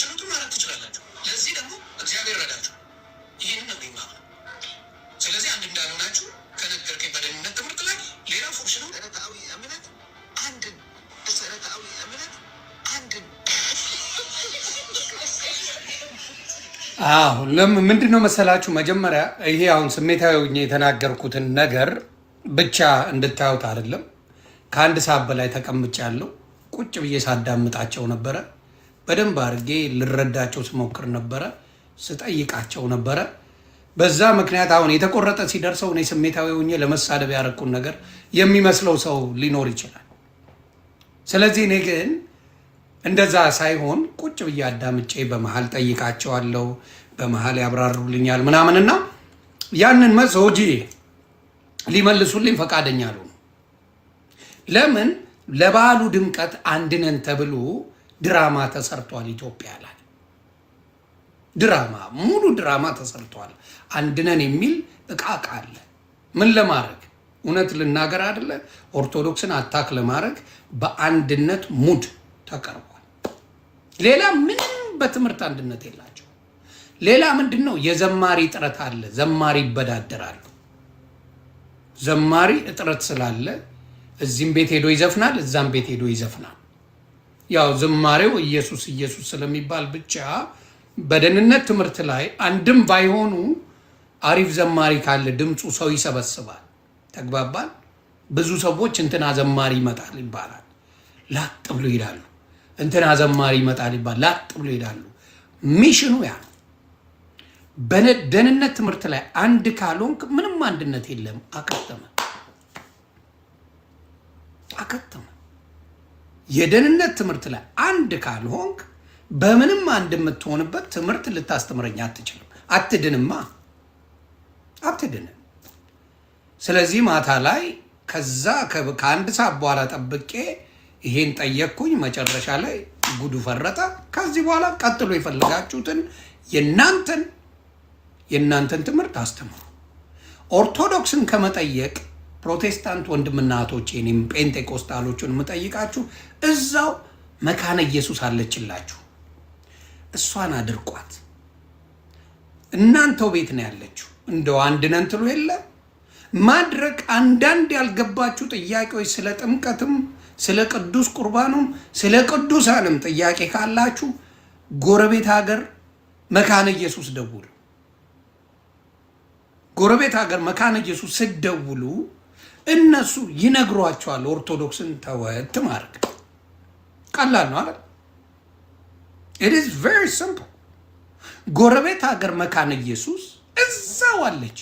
የምትሉትን ማለት ትችላላችሁ። ለዚህ ደግሞ እግዚአብሔር ረዳችሁ። ይህንን ነው የሚማመው። ስለዚህ አንድ እንዳልሆናችሁ ከነገርከኝ በደህንነት ትምህርት ላይ ሌላ ፎርሽ ነው። መሰረታዊ እምነት አንድን መሰረታዊ እምነት አንድን ምንድን ነው መሰላችሁ? መጀመሪያ ይሄ አሁን ስሜታዊ ሆኜ የተናገርኩትን ነገር ብቻ እንድታዩት አይደለም። ከአንድ ሰዓት በላይ ተቀምጫለሁ። ቁጭ ብዬ ሳዳምጣቸው ነበረ። በደንብ አድርጌ ልረዳቸው ስሞክር ነበረ፣ ስጠይቃቸው ነበረ። በዛ ምክንያት አሁን የተቆረጠ ሲደርሰው እኔ ስሜታዊ ሆኜ ለመሳደብ ያረኩን ነገር የሚመስለው ሰው ሊኖር ይችላል። ስለዚህ እኔ ግን እንደዛ ሳይሆን ቁጭ ብዬ አዳምጬ በመሀል ጠይቃቸዋለሁ፣ በመሀል ያብራሩልኛል ምናምንና ያንን መሶጂ ሊመልሱልኝ ፈቃደኛ አሉ። ለምን ለበዓሉ ድምቀት አንድነን ተብሎ ድራማ ተሰርቷል ኢትዮጵያ ላይ። ድራማ ሙሉ ድራማ ተሰርቷል። አንድነን የሚል እቃቃ አለ። ምን ለማድረግ እውነት ልናገር አይደለ? ኦርቶዶክስን አታክ ለማድረግ በአንድነት ሙድ ተቀርቧል። ሌላ ምንም በትምህርት አንድነት የላቸው። ሌላ ምንድን ነው? የዘማሪ እጥረት አለ። ዘማሪ ይበዳደራሉ። ዘማሪ እጥረት ስላለ እዚህም ቤት ሄዶ ይዘፍናል፣ እዛም ቤት ሄዶ ይዘፍናል። ያው ዝማሬው ኢየሱስ ኢየሱስ ስለሚባል ብቻ በደህንነት ትምህርት ላይ አንድም ባይሆኑ አሪፍ ዘማሪ ካለ ድምፁ ሰው ይሰበስባል። ተግባባል። ብዙ ሰዎች እንትና ዘማሪ ይመጣል ይባላል፣ ላጥ ብሎ ይሄዳሉ። እንትና ዘማሪ ይመጣል ይባላል፣ ላጥ ብሎ ይሄዳሉ። ሚሽኑ ያ ነው። በደህንነት ትምህርት ላይ አንድ ካልሆንክ ምንም አንድነት የለም። አከተመ። የደህንነት ትምህርት ላይ አንድ ካልሆንክ በምንም አንድ የምትሆንበት ትምህርት ልታስተምረኝ አትችልም። አትድንማ፣ አትድንም። ስለዚህ ማታ ላይ ከዛ ከአንድ ሰዓት በኋላ ጠብቄ ይሄን ጠየቅኩኝ። መጨረሻ ላይ ጉዱ ፈረጠ። ከዚህ በኋላ ቀጥሎ የፈለጋችሁትን የእናንተን ትምህርት አስተምሩ። ኦርቶዶክስን ከመጠየቅ ፕሮቴስታንት ወንድምና እህቶቼ እኔም ጴንጤቆስጣሎቹን የምጠይቃችሁ እዛው መካነ ኢየሱስ አለችላችሁ። እሷን አድርቋት። እናንተው ቤት ነው ያለችው። እንደው አንድ ነን ትሉ የለ ማድረግ። አንዳንድ ያልገባችሁ ጥያቄዎች ስለ ጥምቀትም ስለ ቅዱስ ቁርባኑም ስለ ቅዱሳንም ጥያቄ ካላችሁ ጎረቤት ሀገር መካነ ኢየሱስ ደውሉ። ጎረቤት ሀገር መካነ ኢየሱስ ስደውሉ እነሱ ይነግሯቸዋል። ኦርቶዶክስን ተወት ማድረግ ቀላል ነው አይደል? it is very simple። ጎረቤት ሀገር መካነ ኢየሱስ እዛው አለች።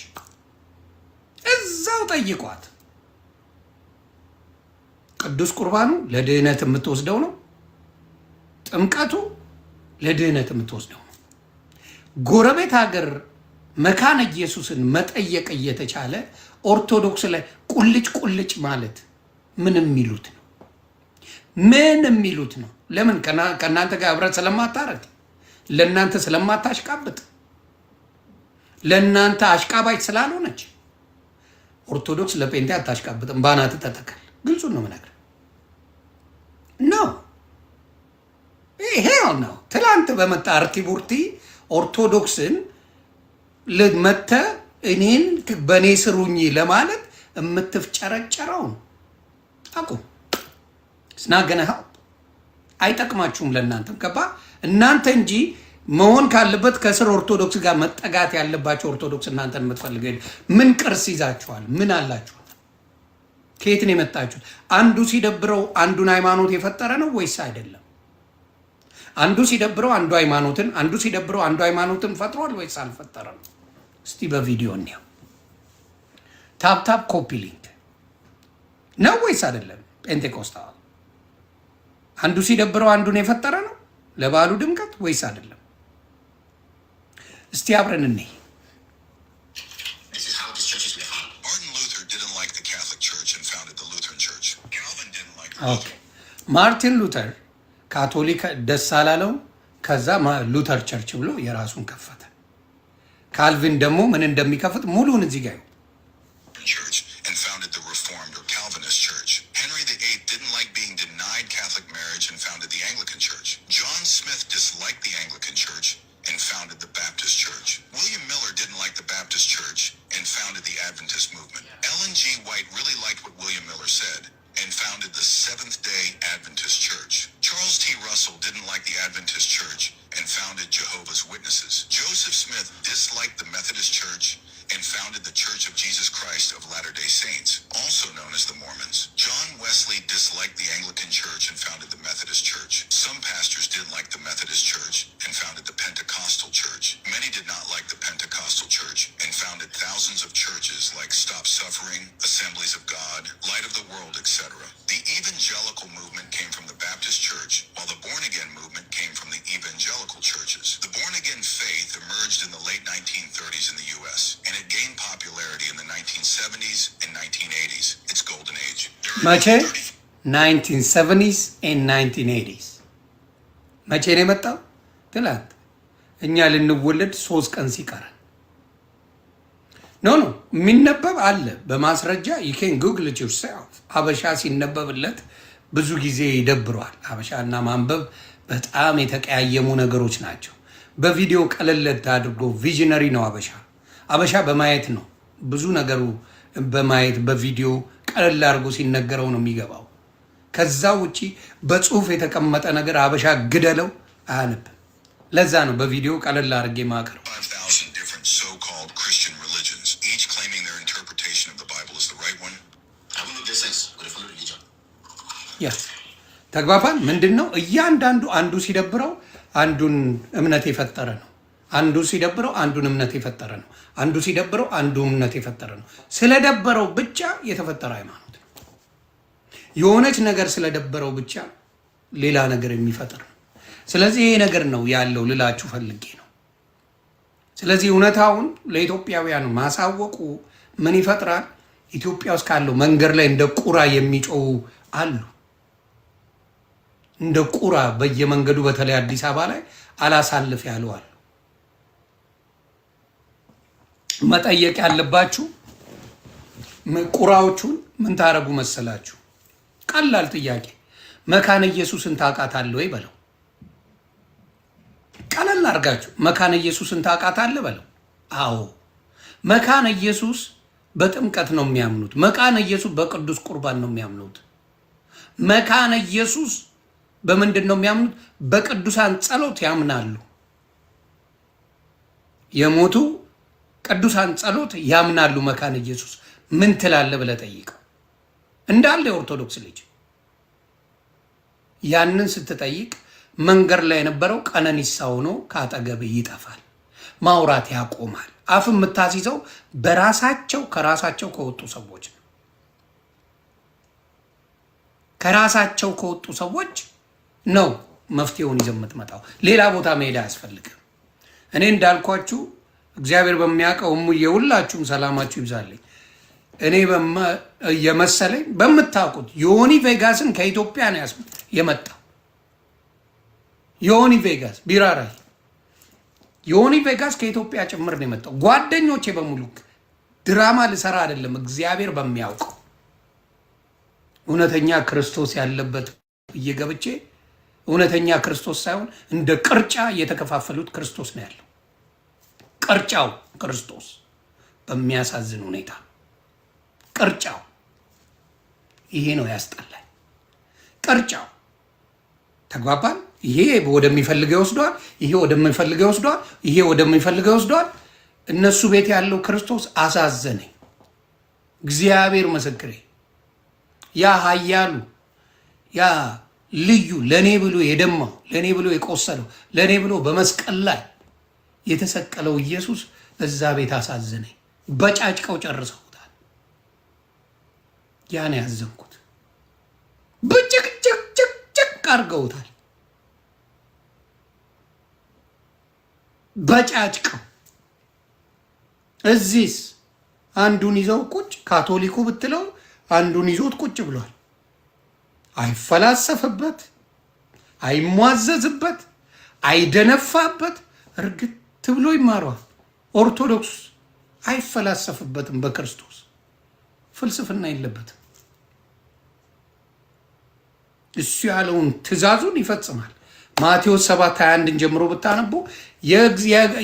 እዛው ጠይቋት። ቅዱስ ቁርባኑ ለድህነት የምትወስደው ነው። ጥምቀቱ ለድህነት የምትወስደው ነው። ጎረቤት ሀገር መካነ ኢየሱስን መጠየቅ እየተቻለ ኦርቶዶክስ ላይ ቁልጭ ማለት ምን የሚሉት ነው? ምን የሚሉት ነው? ለምን ከእናንተ ጋር ህብረት ስለማታረግ፣ ለእናንተ ስለማታሽቃብጥ፣ ለእናንተ አሽቃባጭ ስላልሆነች። ኦርቶዶክስ ለጴንጤ አታሽቃብጥም። ባናት ተተከል። ግልጹን ነው የምነግርህ ነው። ይሄ ነው። ትላንት በመጣ አርቲቡርቲ ኦርቶዶክስን ለመተ እኔን በኔ ስሩኝ ለማለት የምትፍጨረጨረው አቁም። ስናገነህ አይጠቅማችሁም። ለእናንተም ገባ እናንተ እንጂ መሆን ካለበት ከስር ኦርቶዶክስ ጋር መጠጋት ያለባቸው ኦርቶዶክስ እናንተን የምትፈልገው ምን ቅርስ ይዛችኋል? ምን አላችሁ? ከየት ነው የመጣችሁት? አንዱ ሲደብረው አንዱን ሃይማኖት የፈጠረ ነው ወይስ አይደለም? አንዱ ሲደብረው አንዱ ሃይማኖትን አንዱ ሲደብረው አንዱ ሃይማኖትን ፈጥሯል ወይስ አልፈጠረም? እስቲ በቪዲዮ እንየው። ታፕ ኮፒ ሊንክ ነው ወይስ አይደለም? ጴንጤቆስታል አንዱ ሲደብረው አንዱን የፈጠረ ነው ለበዓሉ ድምቀት ወይስ አይደለም? እስቲ አብረን እንይ። ኦኬ ማርቲን ሉተር ካቶሊክ ደስ አላለው። ከዛ ሉተር ቸርች ብሎ የራሱን ከፈተ። ካልቪን ደግሞ ምን እንደሚከፍት ሙሉን እዚህ ጋር Catholic marriage and founded the Anglican Church. John Smith disliked liked the Anglican Church and founded the Baptist Church. William Miller didn't like the Baptist Church and founded the Adventist movement. Ellen G. White really liked what William Miller said and founded the Seventh-day Adventist Church. Charles T. Russell didn't like the Adventist Church and founded Jehovah's Witnesses. Joseph Smith disliked the Methodist Church and founded the Church of Jesus Christ of Latter-day Saints, also known as the Mormons. John Wesley disliked the Anglican Church and founded the Methodist Church. Some pastors did like the Methodist Church and founded the Pentecostal Church. Many did not like the Pentecostal Church and founded thousands of churches like Stop Suffering, Assemblies of God, Light of the World, etc. The evangelical movement came from the Baptist Church, while the born-again movement came from the evangelical churches. The born-again faith emerged in the late 1930s in the U.S., and it gained popularity in the 1970s and 1980s, its golden age. መቼ 1970s and 1980s መቼ ነው የመጣው? ትላንት እኛ ልንወለድ 3 ቀን ሲቀረን ኖ የሚነበብ አለ በማስረጃ you can google it yourself። አበሻ ሲነበብለት ብዙ ጊዜ ይደብረዋል። አበሻና ማንበብ በጣም የተቀያየሙ ነገሮች ናቸው። በቪዲዮ ቀለለት አድርጎ ቪዥነሪ ነው አበሻ። አበሻ በማየት ነው ብዙ ነገሩ በማየት በቪዲዮ ቀለል አድርጎ ሲነገረው ነው የሚገባው። ከዛ ውጪ በጽሁፍ የተቀመጠ ነገር አበሻ ግደለው አያነብም። ለዛ ነው በቪዲዮ ቀለል አድርጌ ማቀርብ። 5,000 different so-called Christian religions, each claiming their interpretation of the Bible is the right one. ያ ተግባባን። ምንድነው እያንዳንዱ አንዱ ሲደብረው አንዱን እምነት የፈጠረ ነው። አንዱ ሲደብረው አንዱን እምነት የፈጠረ ነው። አንዱ ሲደብረው አንዱ እምነት የፈጠረ ነው። ስለደበረው ብቻ የተፈጠረ ሃይማኖት ነው። የሆነች ነገር ስለደበረው ብቻ ሌላ ነገር የሚፈጥር ነው። ስለዚህ ይሄ ነገር ነው ያለው ልላችሁ ፈልጌ ነው። ስለዚህ እውነታውን ለኢትዮጵያውያን ማሳወቁ ምን ይፈጥራል? ኢትዮጵያ ውስጥ ካለው መንገድ ላይ እንደ ቁራ የሚጮው አሉ። እንደ ቁራ በየመንገዱ በተለይ አዲስ አበባ ላይ አላሳልፍ ያለው አሉ። መጠየቅ ያለባችሁ ቁራዎቹን ምን ታረጉ መሰላችሁ? ቀላል ጥያቄ፣ መካነ ኢየሱስን ታውቃታለህ ወይ በለው። ቀላል አድርጋችሁ መካነ ኢየሱስን ታውቃታለህ በለው። አዎ መካነ ኢየሱስ በጥምቀት ነው የሚያምኑት። መካነ ኢየሱስ በቅዱስ ቁርባን ነው የሚያምኑት። መካነ ኢየሱስ በምንድን ነው የሚያምኑት? በቅዱሳን ጸሎት ያምናሉ። የሞቱ ቅዱሳን ጸሎት ያምናሉ። መካነ ኢየሱስ ምን ትላለህ ብለህ ጠይቀው። እንዳለ የኦርቶዶክስ ልጅ ያንን ስትጠይቅ መንገድ ላይ የነበረው ቀነኒሳ ሆኖ ከአጠገብ ይጠፋል። ማውራት ያቆማል። አፍ የምታስይዘው በራሳቸው ከራሳቸው ከወጡ ሰዎች ነው። ከራሳቸው ከወጡ ሰዎች ነው መፍትሄውን ይዘው የምትመጣው። ሌላ ቦታ መሄድ አያስፈልግም። እኔ እንዳልኳችሁ እግዚአብሔር በሚያውቀው እሙዬ ሁላችሁም ሰላማችሁ ይብዛልኝ። እኔ የመሰለኝ በምታውቁት ዮኒ ቬጋስን ከኢትዮጵያ ነው የመጣው። ዮኒ ቬጋስ ቢራራይ ዮኒ ቬጋስ ከኢትዮጵያ ጭምር ነው የመጣው። ጓደኞቼ በሙሉ ድራማ ልሰራ አይደለም፣ እግዚአብሔር በሚያውቀው እውነተኛ ክርስቶስ ያለበት እየገብቼ እውነተኛ ክርስቶስ ሳይሆን እንደ ቅርጫ እየተከፋፈሉት ክርስቶስ ነው ያለው። ቅርጫው ክርስቶስ በሚያሳዝን ሁኔታ ቅርጫው ይሄ ነው ያስጠላል። ቅርጫው ተግባባን። ይሄ ወደሚፈልገው ይወስደዋል፣ ይሄ ወደሚፈልገው ይወስደዋል፣ ይሄ ወደሚፈልገው ይወስደዋል። እነሱ ቤት ያለው ክርስቶስ አሳዘነኝ። እግዚአብሔር ምስክሬ። ያ ኃያሉ ያ ልዩ ለኔ ብሎ የደማው ለኔ ብሎ የቆሰለው ለኔ ብሎ በመስቀል ላይ የተሰቀለው ኢየሱስ እዛ ቤት አሳዘነኝ። በጫጭቀው ጨርሰውታል። ያን ያዘንኩት ብጭቅጭቅጭቅ አድርገውታል። በጫጭቀው እዚህስ አንዱን ይዘው ቁጭ ካቶሊኩ ብትለው አንዱን ይዞት ቁጭ ብሏል። አይፈላሰፍበት፣ አይሟዘዝበት፣ አይደነፋበት፣ እርግጥ ብሎ ይማረዋል። ኦርቶዶክስ አይፈላሰፍበትም። በክርስቶስ ፍልስፍና የለበትም። እሱ ያለውን ትእዛዙን ይፈጽማል። ማቴዎስ 7:21 ጀምሮ ብታነቡ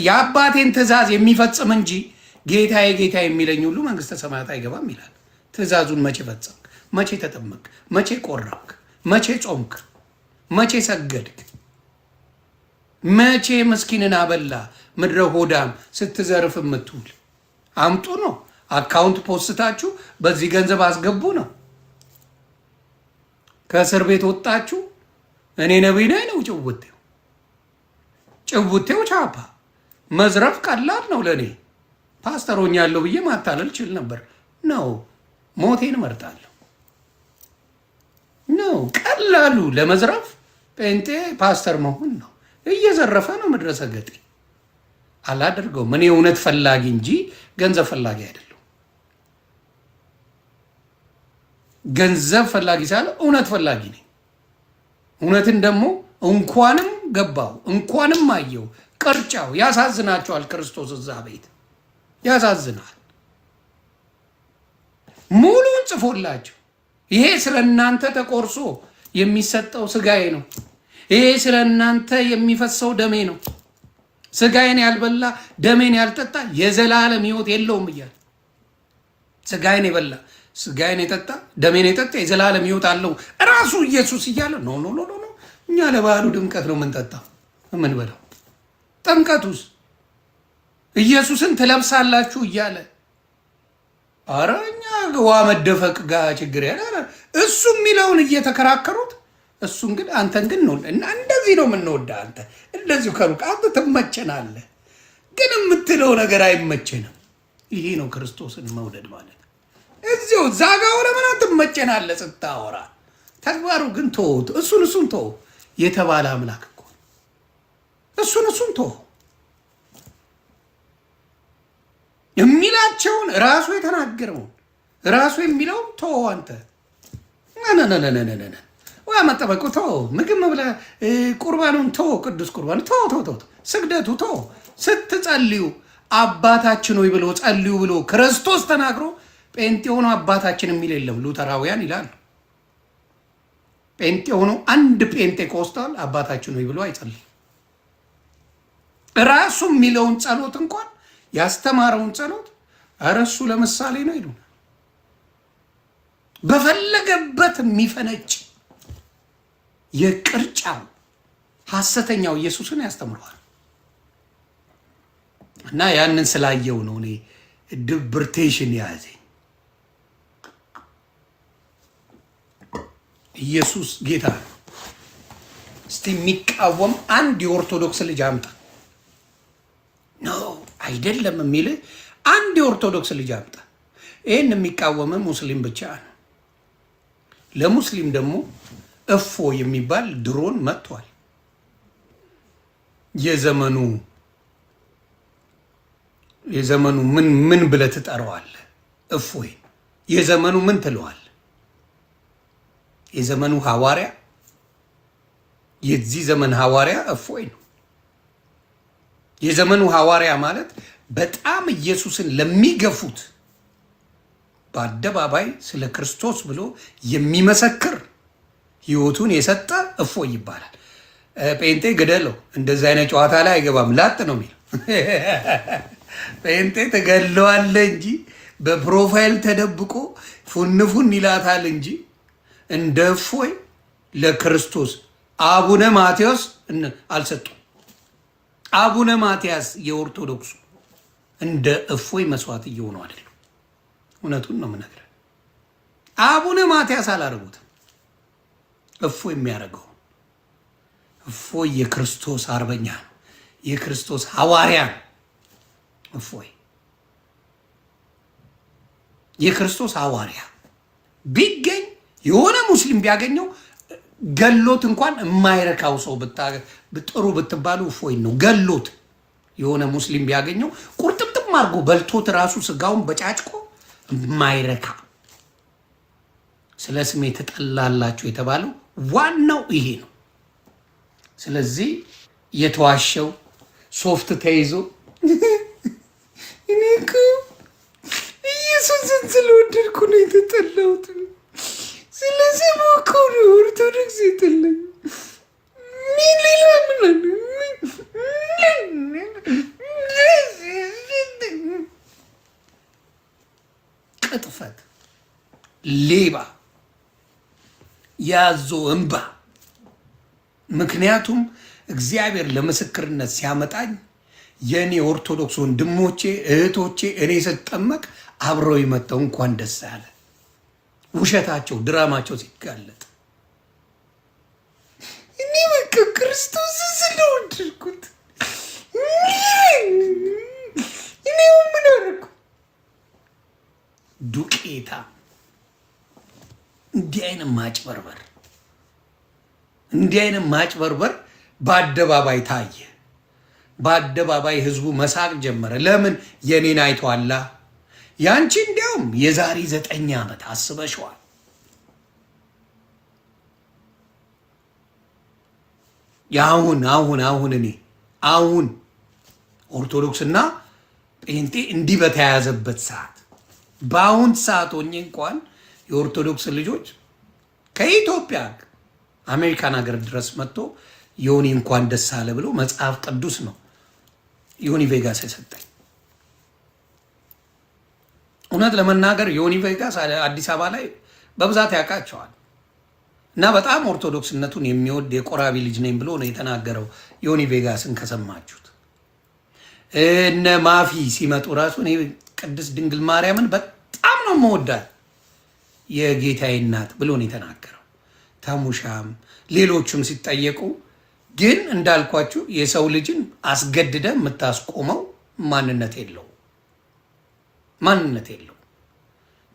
የአባቴን ትእዛዝ የሚፈጽም እንጂ ጌታዬ ጌታዬ የሚለኝ ሁሉ መንግስተ ሰማያት አይገባም ይላል። ትእዛዙን መቼ ፈጸምክ? መቼ ተጠመቅክ? መቼ ቆረብክ? መቼ ጾምክ? መቼ ሰገድክ? መቼ ምስኪንን አበላ? ምድረ ሆዳም ስትዘርፍ የምትውል አምጡ ነው። አካውንት ፖስታችሁ በዚህ ገንዘብ አስገቡ ነው። ከእስር ቤት ወጣችሁ እኔ ነቢይ ነኝ ነው ጭውቴው ቻፓ መዝረፍ ቀላል ነው ለእኔ። ፓስተር ሆኛለሁ ብዬ ማታለል ችል ነበር ነው። ሞቴን እመርጣለሁ ነው። ቀላሉ ለመዝረፍ ጴንጤ ፓስተር መሆን ነው። እየዘረፈ ነው መድረሰ ገጤ አላደርገውም። እኔ እውነት ፈላጊ እንጂ ገንዘብ ፈላጊ አይደለሁ። ገንዘብ ፈላጊ ሳለ እውነት ፈላጊ ነኝ። እውነትን ደግሞ እንኳንም ገባው እንኳንም አየው ቅርጫው ያሳዝናቸዋል። ክርስቶስ እዛ ቤት ያሳዝናል። ሙሉን ጽፎላቸው ይሄ ስለ እናንተ ተቆርሶ የሚሰጠው ስጋዬ ነው፣ ይሄ ስለ እናንተ የሚፈሰው ደሜ ነው፣ ስጋዬን ያልበላ ደሜን ያልጠጣ የዘላለም ሕይወት የለውም እያለ ስጋዬን የበላ ስጋዬን የጠጣ ደሜን የጠጣ የዘላለም ሕይወት አለው ራሱ ኢየሱስ እያለ ኖ ኖ ኖ ኖ። እኛ ለበዓሉ ድምቀት ነው የምንጠጣው የምንበላው። ጥምቀቱስ ኢየሱስን ትለብሳላችሁ እያለ አረ እኛ ዋ መደፈቅ ጋር ችግር ያለ እሱ የሚለውን እየተከራከሩት እሱን ግን አንተን ግን ነው እና እንደዚህ ነው የምንወዳ አንተ እንደዚሁ ከሩቅ አንተ ትመቸናለህ፣ ግን የምትለው ነገር አይመቸንም። ይሄ ነው ክርስቶስን መውደድ ማለት። እዚሁ ዛጋው ለምን ትመቸናለህ ስታወራ፣ ተግባሩ ግን ተውት። እሱን ተው የተባለ አምላክ እኮ እሱን ተው የሚላቸውን ራሱ የተናገረውን ራሱ የሚለውን ተው አንተ ነነነነነነ ወይ መጠበቁ ተው፣ ምግብ መብላ ቁርባኑን ተው፣ ቅዱስ ቁርባኑ ተው፣ ስግደቱ ተው። ስትጸልዩ አባታችን ሆይ ብሎ ጸልዩ ብሎ ክርስቶስ ተናግሮ ጴንጤ ሆኖ አባታችን የሚል የለም። ሉተራውያን ይላሉ። ጴንጤ ሆኖ አንድ ጴንጤኮስታል አባታችን ሆይ ብሎ አይጸልይ። ራሱ የሚለውን ጸሎት እንኳን ያስተማረውን ጸሎት እረሱ ለምሳሌ ነው ይሉና በፈለገበት የሚፈነጭ የቅርጫው ሐሰተኛው ኢየሱስን ያስተምረዋል። እና ያንን ስላየው ነው እኔ ድብርቴሽን ያዘኝ። ኢየሱስ ጌታ ነው። እስቲ የሚቃወም አንድ የኦርቶዶክስ ልጅ አምጣ። ኖ አይደለም የሚል አንድ የኦርቶዶክስ ልጅ አምጣ። ይህን የሚቃወም ሙስሊም ብቻ ነው። ለሙስሊም ደግሞ እፎ የሚባል ድሮን መጥቷል። የዘመኑ ምን ብለህ ትጠራዋለህ? እፎይ የዘመኑ ምን ትለዋል? የዘመኑ ሐዋርያ፣ የዚህ ዘመን ሐዋርያ እፎይ ነው። የዘመኑ ሐዋርያ ማለት በጣም ኢየሱስን ለሚገፉት በአደባባይ ስለ ክርስቶስ ብሎ የሚመሰክር ህይወቱን የሰጠ እፎይ ይባላል። ጴንጤ ግደለው፣ እንደዚህ አይነት ጨዋታ ላይ አይገባም፣ ላጥ ነው የሚለው። ጴንጤ ትገለዋለህ እንጂ በፕሮፋይል ተደብቆ ፉንፉን ይላታል እንጂ እንደ እፎይ ለክርስቶስ አቡነ ማቴዎስ አልሰጡም። አቡነ ማትያስ የኦርቶዶክሱ እንደ እፎይ መስዋዕት እየሆኑ አይደለም። እውነቱን ነው የምነግርህ። አቡነ ማትያስ አላረጉትም። እፎይ የሚያደርገው እፎይ የክርስቶስ አርበኛ ነው፣ የክርስቶስ ሐዋርያ ነው። እፎይ የክርስቶስ ሐዋርያ ቢገኝ የሆነ ሙስሊም ቢያገኘው ገሎት እንኳን የማይረካው ሰው ጥሩ ብትባሉ እፎይ ነው። ገሎት የሆነ ሙስሊም ቢያገኘው ቁርጥምጥም አድርጎ በልቶት ራሱ ስጋውን በጫጭቆ የማይረካ ስለ ስሜ ትጠላላችሁ የተባለው ዋናው ይሄ ነው። ስለዚህ የተዋሸው ሶፍት ተይዞ እኔ እኮ ኢየሱስን ስለወደድኩ ነው የተጠላሁት፣ ስለዚህ እኮ ነው ኦርቶዶክስ የጠላኝ። ምን ሌላ ቅጥፈት፣ ሌባ፣ ያዞ እንባ። ምክንያቱም እግዚአብሔር ለምስክርነት ሲያመጣኝ የእኔ ኦርቶዶክስ ወንድሞቼ እህቶቼ እኔ ስጠመቅ አብረው ይመጣው እንኳን ደስ ያለ ውሸታቸው ድራማቸው ሲጋለጥ እኔ በቃ ክርስቶስ ስለወደድኩት እኔ ምን አደረኩ? ዱቄታ እንዲህ አይነት ማጭበርበር በአደባባይ ታየ። በአደባባይ ህዝቡ መሳቅ ጀመረ። ለምን? የኔን አይቷላ። ያንቺ እንዲያውም የዛሬ 9 ዓመት አስበሽዋል። አሁን ኦርቶዶክስና ጴንጤ እንዲህ በተያያዘበት ሰዓት በአሁን ሰዓት ሆኜ እንኳን የኦርቶዶክስ ልጆች ከኢትዮጵያ አሜሪካን ሀገር ድረስ መጥቶ ዮኒ እንኳን ደስ አለ ብሎ መጽሐፍ ቅዱስ ነው ዮኒ ቬጋስ የሰጠኝ። እውነት ለመናገር ዮኒ ቬጋስ አዲስ አበባ ላይ በብዛት ያውቃቸዋል እና በጣም ኦርቶዶክስነቱን የሚወድ የቆራቢ ልጅ ነኝ ብሎ ነው የተናገረው። ዮኒ ቬጋስን ከሰማችሁት እነ ማፊ ሲመጡ ራሱ እኔ ቅድስት ድንግል ማርያምን በጣም ነው መወዳት የጌታዬ እናት ብሎ ነው የተናገረው። ተሙሻም ሌሎቹም ሲጠየቁ ግን እንዳልኳችሁ የሰው ልጅን አስገድደ የምታስቆመው ማንነት የለው።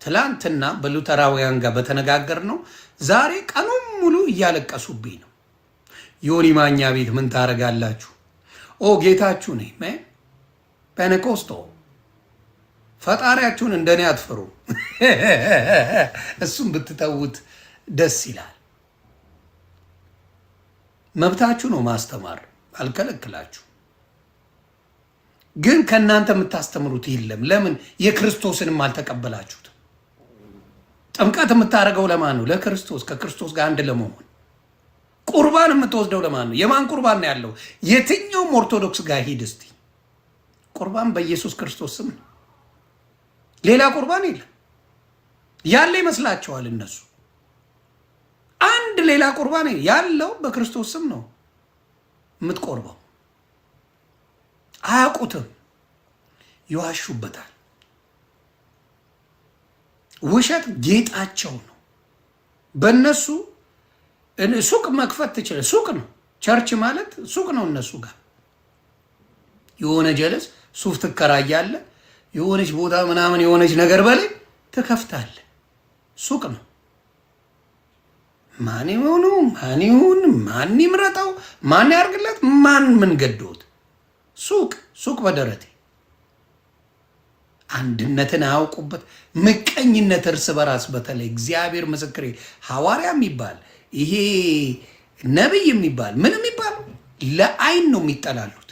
ትላንትና በሉተራውያን ጋር በተነጋገር ነው። ዛሬ ቀኑን ሙሉ እያለቀሱብኝ ነው። ዮኒ ማኛ ቤት ምን ታደርጋላችሁ? ጌታችሁ ነኝ ፔኔኮስቶ ፈጣሪያችሁን እንደኔ አትፈሩ። እሱም ብትተዉት ደስ ይላል። መብታችሁ ነው ማስተማር፣ አልከለክላችሁ። ግን ከእናንተ የምታስተምሩት የለም። ለምን? የክርስቶስንም አልተቀበላችሁት። ጥምቀት የምታደርገው ለማን ነው? ለክርስቶስ፣ ከክርስቶስ ጋር አንድ ለመሆን። ቁርባን የምትወስደው ለማን ነው? የማን ቁርባን ነው ያለው? የትኛውም ኦርቶዶክስ ጋር ሂድ እስቲ። ቁርባን በኢየሱስ ክርስቶስ ስም ነው። ሌላ ቁርባን የለም። ያለ ይመስላችኋል እነሱ። አንድ ሌላ ቁርባን ያለው በክርስቶስ ስም ነው የምትቆርበው። አያውቁትም፣ ይዋሹበታል። ውሸት ጌጣቸው ነው። በእነሱ ሱቅ መክፈት ትችላል። ሱቅ ነው። ቸርች ማለት ሱቅ ነው እነሱ ጋር። የሆነ ጀለስ ሱፍ ትከራያለ፣ የሆነች ቦታ ምናምን የሆነች ነገር በላይ ትከፍታለ። ሱቅ ነው። ማን ይሆነው ማን ይሁን ማን ይምረጠው ማን ያርግለት ማን ምን ገዶት? ሱቅ በደረቴ። አንድነትን አያውቁበት። ምቀኝነት፣ እርስ በራስ በተለይ እግዚአብሔር ምስክሬ፣ ሐዋርያ የሚባል ይሄ ነብይ የሚባል ምን የሚባል ለአይን ነው የሚጠላሉት።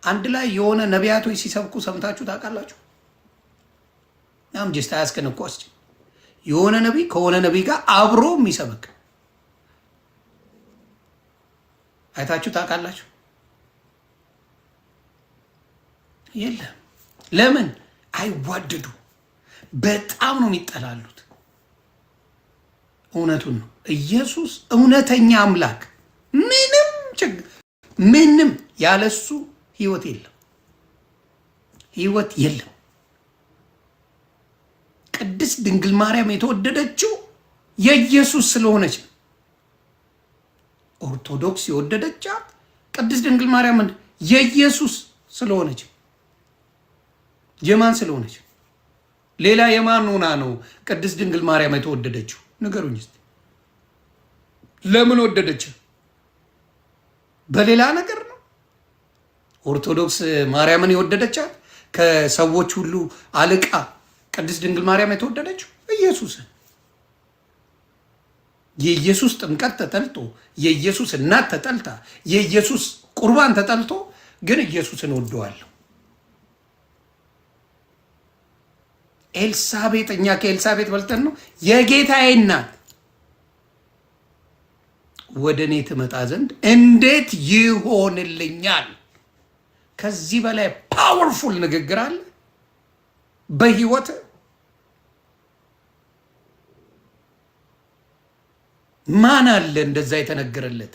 አንድ ላይ የሆነ ነቢያቶች ሲሰብኩ ሰምታችሁ ታውቃላችሁ? ጀስት አያስከን እኮ የሆነ ነቢይ ከሆነ ነቢይ ጋር አብሮ የሚሰብክ አይታችሁ ታውቃላችሁ? የለም። ለምን? አይዋደዱ። በጣም ነው የሚጠላሉት። እውነቱን ነው። ኢየሱስ እውነተኛ አምላክ፣ ምንም ያለሱ ህይወት የለም። ቅድስት ድንግል ማርያም የተወደደችው የኢየሱስ ስለሆነች ነው። ኦርቶዶክስ የወደደቻት ቅድስት ድንግል ማርያም የኢየሱስ ስለሆነች፣ የማን ስለሆነች? ሌላ የማን ሆና ነው ቅድስት ድንግል ማርያም የተወደደችው? ንገሩኝ እስቲ። ለምን ወደደች? በሌላ ነገር ነው? ኦርቶዶክስ ማርያምን የወደደቻት ከሰዎች ሁሉ አልቃ ቅድስት ድንግል ማርያም የተወደደችው ኢየሱስን። የኢየሱስ ጥምቀት ተጠልቶ፣ የኢየሱስ እናት ተጠልታ፣ የኢየሱስ ቁርባን ተጠልቶ፣ ግን ኢየሱስን ወደዋለሁ። ኤልሳቤጥ፣ እኛ ከኤልሳቤጥ በልጠን ነው? የጌታዬ እናት ወደ እኔ ትመጣ ዘንድ እንዴት ይሆንልኛል? ከዚህ በላይ ፓወርፉል ንግግር አለ በህይወት? ማን አለ እንደዛ የተነገረለት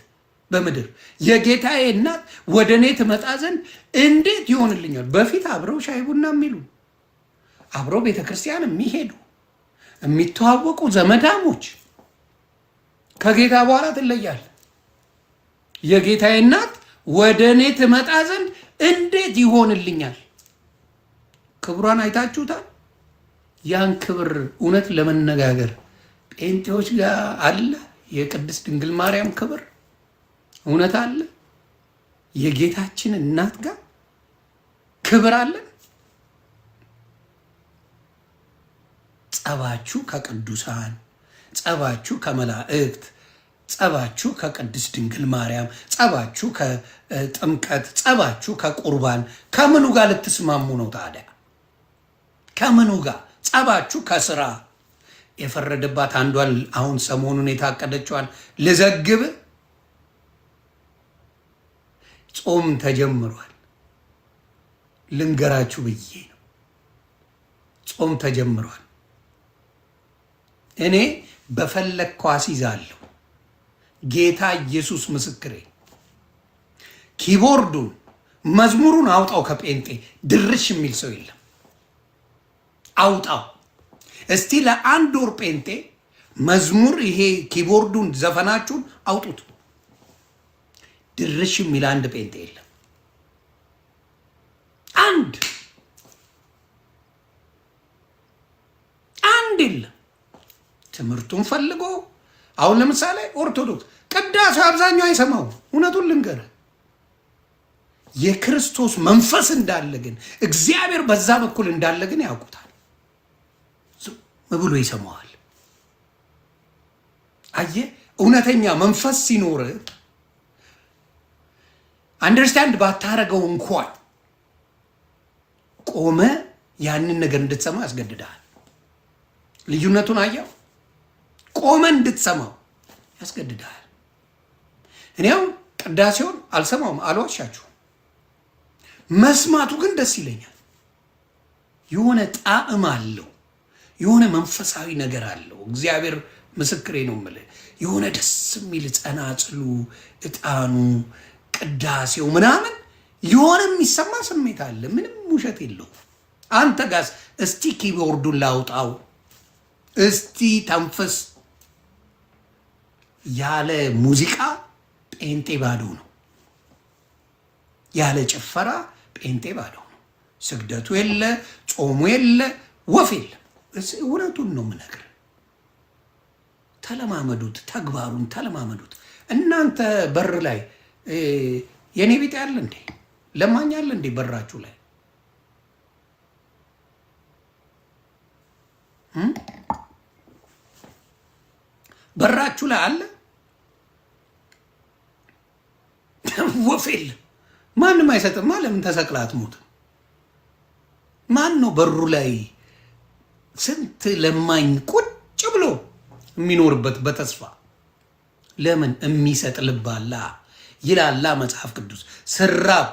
በምድር? የጌታዬ እናት ወደ እኔ ትመጣ ዘንድ እንዴት ይሆንልኛል? በፊት አብረው ሻይ ቡና የሚሉ አብረው ቤተክርስቲያን የሚሄዱ የሚተዋወቁ ዘመዳሞች ከጌታ በኋላ ትለያል። የጌታዬ እናት ወደ እኔ ትመጣ ዘንድ እንዴት ይሆንልኛል? ክብሯን አይታችሁታል? ያን ክብር እውነት ለመነጋገር ጴንጤዎች ጋር አለ። የቅድስት ድንግል ማርያም ክብር እውነት አለ። የጌታችን እናት ጋር ክብር አለ። ጸባችሁ ከቅዱሳን፣ ጸባችሁ ከመላእክት፣ ጸባችሁ ከቅድስት ድንግል ማርያም፣ ጸባችሁ ከጥምቀት፣ ጸባችሁ ከቁርባን ከምኑ ጋር ልትስማሙ ነው ታዲያ? ከምኑ ጋር? ጸባችሁ ከስራ የፈረደባት አንዷን አሁን ሰሞኑን የታቀደችዋን ልዘግብ ጾም ተጀምሯል። ልንገራችሁ ብዬ ነው። ጾም ተጀምሯል። እኔ በፈለግኳ አስይዛለሁ። ጌታ ኢየሱስ ምስክሬ። ኪቦርዱን መዝሙሩን አውጣው ከጴንጤ ድርሽ የሚል ሰው የለም። አውጣው እስቲ ለአንድ ወር ጴንጤ መዝሙር ይሄ ኪቦርዱን ዘፈናችሁን አውጡት። ድርሽ የሚል አንድ ጴንጤ የለም። አንድ የለም። ትምህርቱን ፈልጎ አሁን ለምሳሌ ኦርቶዶክስ ቅዳሴ አብዛኛው አይሰማው። እውነቱን ልንገር፣ የክርስቶስ መንፈስ እንዳለ ግን እግዚአብሔር በዛ በኩል እንዳለ ግን ያውቁታል። ዝም ብሎ ይሰማዋል። አየ እውነተኛ መንፈስ ሲኖር አንደርስታንድ ባታረገው እንኳን ቆመ ያንን ነገር እንድትሰማ ያስገድዳል። ልዩነቱን አየው። ቆመ እንድትሰማው ያስገድዳል። እኔው ቅዳሴውን አልሰማውም፣ አልዋሻችሁም። መስማቱ ግን ደስ ይለኛል። የሆነ ጣዕም አለው፣ የሆነ መንፈሳዊ ነገር አለው። እግዚአብሔር ምስክሬ ነው የምልህ። የሆነ ደስ የሚል ጸናጽሉ፣ እጣኑ፣ ቅዳሴው ምናምን የሆነ የሚሰማ ስሜት አለ። ምንም ውሸት የለው። አንተ ጋስ እስቲ ኪቦርዱን ላውጣው፣ እስቲ ተንፈስ። ያለ ሙዚቃ ጴንጤ ባዶ ነው። ያለ ጭፈራ ጴንጤ ባዶ ነው። ስግደቱ የለ፣ ጾሙ የለ፣ ወፍ የለ። እውነቱን ነው የምነግርህ። ተለማመዱት፣ ተግባሩን ተለማመዱት። እናንተ በር ላይ የኔ ቤት ያለ እንዴ? ለማኝ አለ እንዴ በራችሁ ላይ? በራችሁ ላይ አለ? ወፍ የለም። ማንም አይሰጥማ። ለምን ተሰቅላ አትሞትም? ማን ነው በሩ ላይ ስንት ለማኝ ቁጭ ብሎ የሚኖርበት በተስፋ? ለምን የሚሰጥ ልብ አለ ይላላ መጽሐፍ ቅዱስ። ስራብ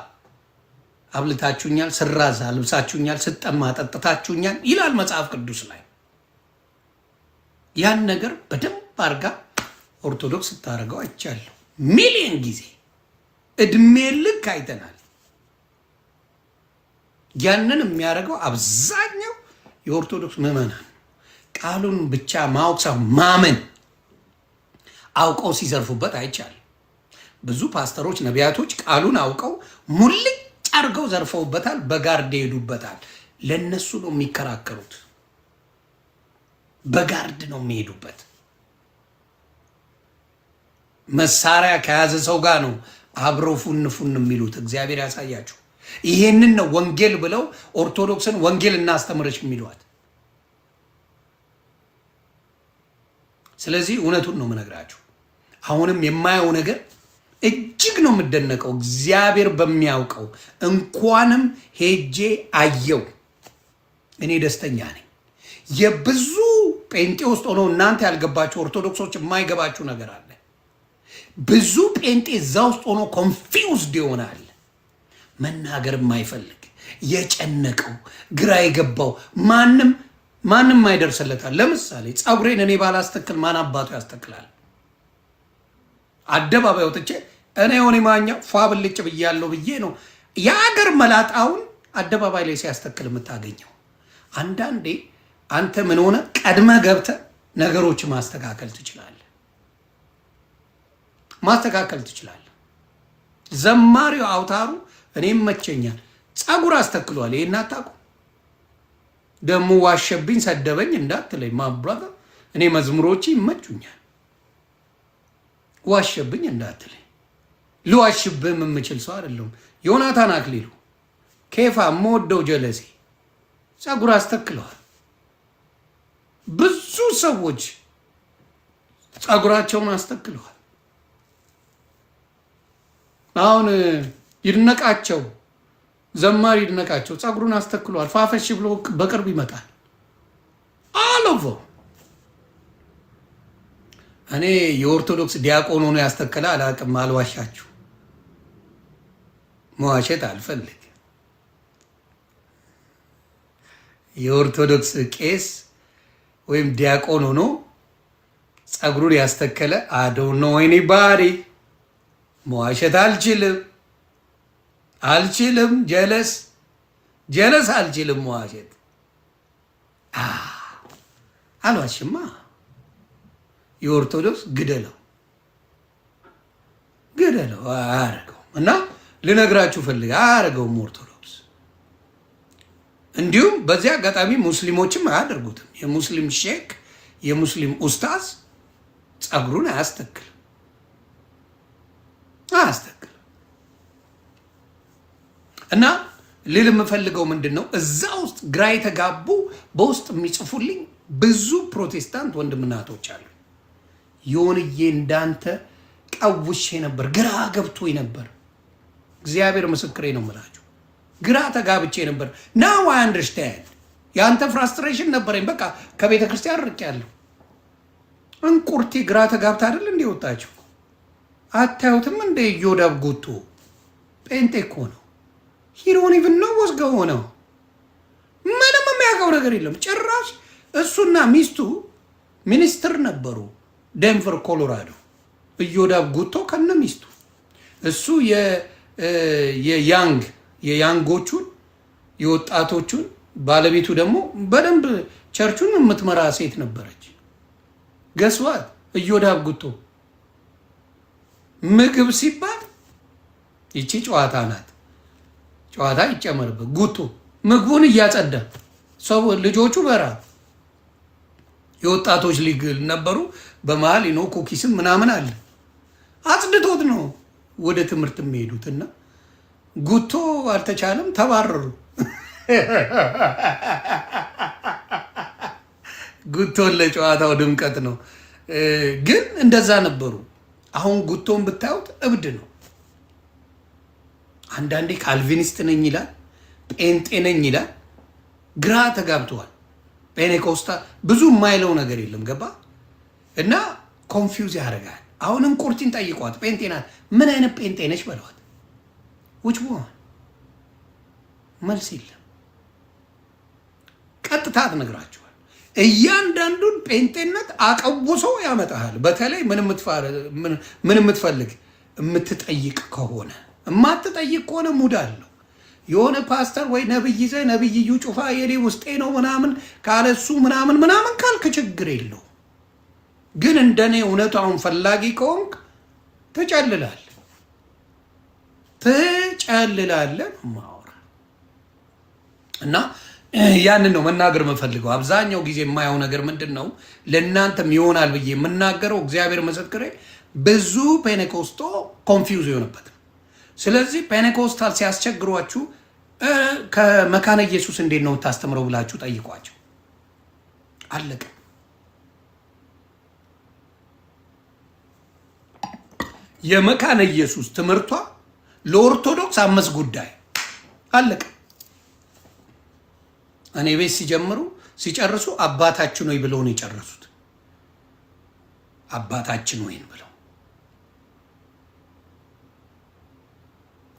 አብልታችሁኛል፣ ስራዛ ልብሳችሁኛል፣ ስጠማ ጠጥታችሁኛል ይላል መጽሐፍ ቅዱስ ላይ። ያን ነገር በደንብ አድርጋ ኦርቶዶክስ ስታደርገው አይቻለሁ። ሚሊዮን ጊዜ እድሜ ልክ አይተናል። ያንን የሚያደርገው አብዛኛው የኦርቶዶክስ ምዕመናን ቃሉን ብቻ ማወቅ ሳይሆን ማመን፣ አውቀው ሲዘርፉበት አይቻልም። ብዙ ፓስተሮች፣ ነቢያቶች ቃሉን አውቀው ሙልጭ አድርገው ዘርፈውበታል፣ በጋርድ ይሄዱበታል። ለነሱ ነው የሚከራከሩት፣ በጋርድ ነው የሚሄዱበት። መሳሪያ ከያዘ ሰው ጋር ነው አብረው ፉን ፉን የሚሉት። እግዚአብሔር ያሳያችሁ። ይሄንን ነው ወንጌል ብለው ኦርቶዶክስን ወንጌል እናስተምረች የሚሏት። ስለዚህ እውነቱን ነው የምነግራችሁ። አሁንም የማየው ነገር እጅግ ነው የምደነቀው። እግዚአብሔር በሚያውቀው እንኳንም ሄጄ አየው። እኔ ደስተኛ ነኝ። የብዙ ጴንጤ ውስጥ ሆነው እናንተ ያልገባችሁ ኦርቶዶክሶች የማይገባችሁ ነገር አለ። ብዙ ጴንጤ እዛ ውስጥ ሆኖ ኮንፊውዝድ ይሆናል። መናገር የማይፈልግ የጨነቀው ግራ የገባው ማንም አይደርስለታል። ለምሳሌ ፀጉሬን እኔ ባላስተክል ማን አባቱ ያስተክላል? አደባባይ ወጥቼ እኔ ሆኔ ማኛ ፏ ብልጭ ብያለሁ ብዬ ነው የአገር መላጣውን አደባባይ ላይ ሲያስተክል የምታገኘው። አንዳንዴ አንተ ምን ሆነ ቀድመ ገብተ ነገሮች ማስተካከል ትችላለህ። ዘማሪው አውታሩ እኔም መቸኛል ፀጉር አስተክሏል። ይሄን አታውቁ ደግሞ ዋሸብኝ ሰደበኝ እንዳትለኝ ማብራታ እኔ መዝሙሮች ይመቹኛል። ዋሸብኝ እንዳትለኝ ልዋሽብህም የምችል ሰው አይደለሁም። ዮናታን አክሊሉ ኬፋ የምወደው ጀለሴ ፀጉር አስተክለዋል። ብዙ ሰዎች ፀጉራቸውን አስተክለዋል። አሁን ይድነቃቸው ዘማሪ ይድነቃቸው ፀጉሩን አስተክለዋል። ፋፈሽ ብሎ በቅርብ ይመጣል። አለፎ እኔ የኦርቶዶክስ ዲያቆን ሆኖ ያስተከለ አላቅም። አልዋሻችሁ፣ መዋሸት አልፈልግ። የኦርቶዶክስ ቄስ ወይም ዲያቆን ሆኖ ፀጉሩን ያስተከለ አዶን ነው ወይኔ ባሪ መዋሸት አልችልም። ጀለስ አልችልም መዋሸት። አልዋሽማ። የኦርቶዶክስ ግደለው አያረገውም። እና ልነግራችሁ ፈልግ አያረገውም ኦርቶዶክስ። እንዲሁም በዚህ አጋጣሚ ሙስሊሞችም አያደርጉትም። የሙስሊም ሼክ የሙስሊም ኡስታዝ ፀጉሩን አያስተክልም። እና ልል የምፈልገው ምንድን ነው፣ እዛ ውስጥ ግራ የተጋቡ በውስጥ የሚጽፉልኝ ብዙ ፕሮቴስታንት ወንድምናቶች አሉ። የሆንዬ እንዳንተ ቀውሼ ነበር፣ ግራ ገብቶኝ ነበር። እግዚአብሔር ምስክሬ ነው የምላችሁ፣ ግራ ተጋብቼ ነበር። ናው አይ አንደርስታንድ። የአንተ ፍራስትሬሽን ነበረኝ። በቃ ከቤተ ክርስቲያን ርቄያለሁ። እንቁርቴ ግራ ተጋብታ አይደል እንደ ወጣችሁ አታዩትም? እንደ ዮዳብ ጉቶ ጴንጤ እኮ ነው። ሂሮን ኢቭን ነው ወስገው ሆነው ምንም የሚያውቀው ነገር የለም ጭራሽ። እሱና ሚስቱ ሚኒስትር ነበሩ ዴንቨር ኮሎራዶ። እዮዳብ ጉቶ ከነ ሚስቱ፣ እሱ የያንጎቹን የወጣቶቹን፣ ባለቤቱ ደግሞ በደንብ ቸርቹን የምትመራ ሴት ነበረች። ገስዋት እዮዳብ ጉቶ ምግብ ሲባል ይቺ ጨዋታ ናት። ጨዋታ ይጨመርበት። ጉቶ ምግቡን እያጸዳ ሰው ልጆቹ በራ የወጣቶች ሊግ ነበሩ። በመሀል ነው ኩኪስም ምናምን አለ። አጽድቶት ነው ወደ ትምህርት የሚሄዱትና ጉቶ አልተቻለም፣ ተባረሩ። ጉቶን ለጨዋታው ድምቀት ነው፣ ግን እንደዛ ነበሩ። አሁን ጉቶን ብታዩት እብድ ነው። አንዳንዴ ካልቪኒስት ነኝ ይላል፣ ጴንጤ ነኝ ይላል። ግራ ተጋብተዋል። ፔኔኮስታ ብዙ የማይለው ነገር የለም። ገባ እና ኮንፊውዝ ያደርጋል። አሁንም ቁርቲን ጠይቋት፣ ጴንጤ ናት። ምን አይነት ጴንጤ ነች በለዋት። ውጭ መልስ የለም። ቀጥታ ትነግራቸዋል። እያንዳንዱን ጴንጤነት አቀውሶ ያመጣሃል። በተለይ ምን የምትፈልግ የምትጠይቅ ከሆነ የማትጠይቅ ከሆነ ሙድ አለው። የሆነ ፓስተር ወይ ነብይ ይዘህ ነብይዩ ጩፋ የኔ ውስጤ ነው ምናምን ካለሱ ምናምን ካልክ ችግር የለው። ግን እንደኔ እውነታውን ፈላጊ ከሆንክ ትጨልላለህ ማውራ እና ያንን ነው መናገር የምፈልገው። አብዛኛው ጊዜ የማየው ነገር ምንድን ነው፣ ለእናንተም ይሆናል ብዬ የምናገረው እግዚአብሔር መሰክሬ፣ ብዙ ፔኔኮስቶ ኮንፊውዝ የሆነበት። ስለዚህ ፔኔኮስታል ሲያስቸግሯችሁ ከመካነ ኢየሱስ እንዴት ነው የምታስተምረው ብላችሁ ጠይቋቸው። አለቀ። የመካነ ኢየሱስ ትምህርቷ ለኦርቶዶክስ 5 ጉዳይ አለቀ። እኔ ቤት ሲጨርሱ አባታችን ወይ ብለው ነው የጨረሱት። አባታችን ወይን ብለው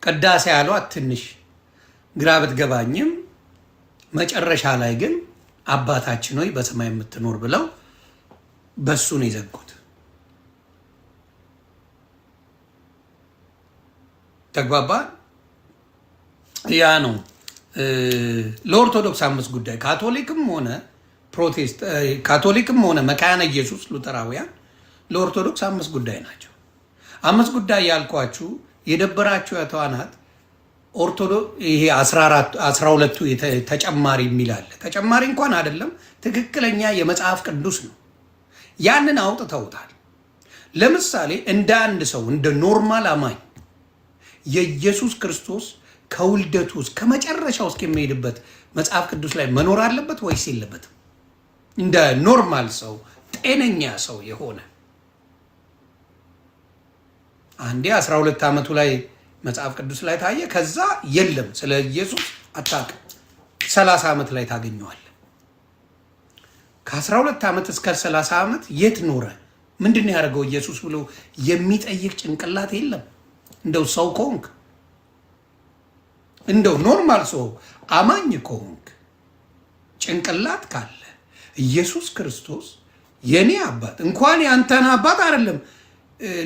ቅዳሴ ያሏት ትንሽ ግራ ብትገባኝም መጨረሻ ላይ ግን አባታችን ሆይ በሰማይ የምትኖር ብለው በሱ ነው የዘጉት። ተግባባ። ያ ነው ለኦርቶዶክስ 5 ጉዳይ ካቶሊክም ሆነ መካነ ኢየሱስ ሉተራውያን ለኦርቶዶክስ 5 ጉዳይ ናቸው። 5 ጉዳይ ያልኳችሁ የደበራችሁ የተዋናት ይሄ 12ቱ ተጨማሪ የሚል አለ። ተጨማሪ እንኳን አይደለም፣ ትክክለኛ የመጽሐፍ ቅዱስ ነው። ያንን አውጥተውታል። ለምሳሌ እንደ አንድ ሰው እንደ ኖርማል አማኝ የኢየሱስ ክርስቶስ ከውልደቱ እስከ መጨረሻው እስከሚሄድበት መጽሐፍ ቅዱስ ላይ መኖር አለበት ወይስ የለበትም? እንደ ኖርማል ሰው ጤነኛ ሰው የሆነ አንዴ 12 ዓመቱ ላይ መጽሐፍ ቅዱስ ላይ ታየ፣ ከዛ የለም ስለ ኢየሱስ አታውቅም። 30 ዓመት ላይ ታገኘዋል። ከ12 ዓመት እስከ 30 ዓመት የት ኖረ? ምንድን ነው ያደረገው ኢየሱስ ብሎ የሚጠይቅ ጭንቅላት የለም። እንደው ሰው ከሆንክ እንደው ኖርማል ሰው አማኝ ከሆንክ ጭንቅላት ካለ ኢየሱስ ክርስቶስ የኔ አባት እንኳን ያንተን አባት አይደለም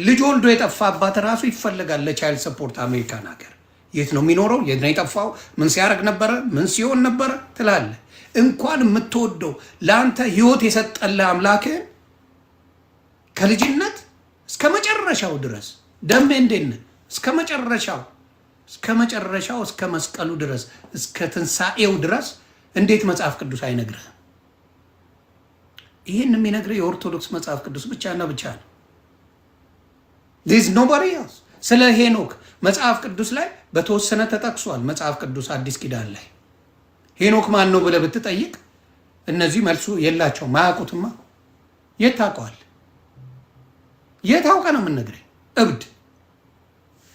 ልጅ ወልዶ የጠፋ አባት ራሱ ይፈልጋል ለቻይልድ ሰፖርት አሜሪካን ሀገር። የት ነው የሚኖረው? የት ነው የጠፋው? ምን ሲያደርግ ነበረ? ምን ሲሆን ነበረ ትላለ። እንኳን የምትወደው ለአንተ ህይወት የሰጠለ አምላክህን ከልጅነት እስከ መጨረሻው ድረስ ደሜ እንዴነ እስከ መጨረሻው እስከ መስቀሉ ድረስ እስከ ትንሣኤው ድረስ እንዴት መጽሐፍ ቅዱስ አይነግርህም? ይህን የሚነግርህ የኦርቶዶክስ መጽሐፍ ቅዱስ ብቻና ብቻ ነው። ዚስ ኖባዲ ኤልስ። ስለ ሄኖክ መጽሐፍ ቅዱስ ላይ በተወሰነ ተጠቅሷል። መጽሐፍ ቅዱስ አዲስ ኪዳን ላይ ሄኖክ ማን ነው ብለህ ብትጠይቅ እነዚህ መልሱ የላቸውም፣ አያውቁትማ። የት ታውቀዋለህ? የት አውቀህ ነው የምንነግርህ? እብድ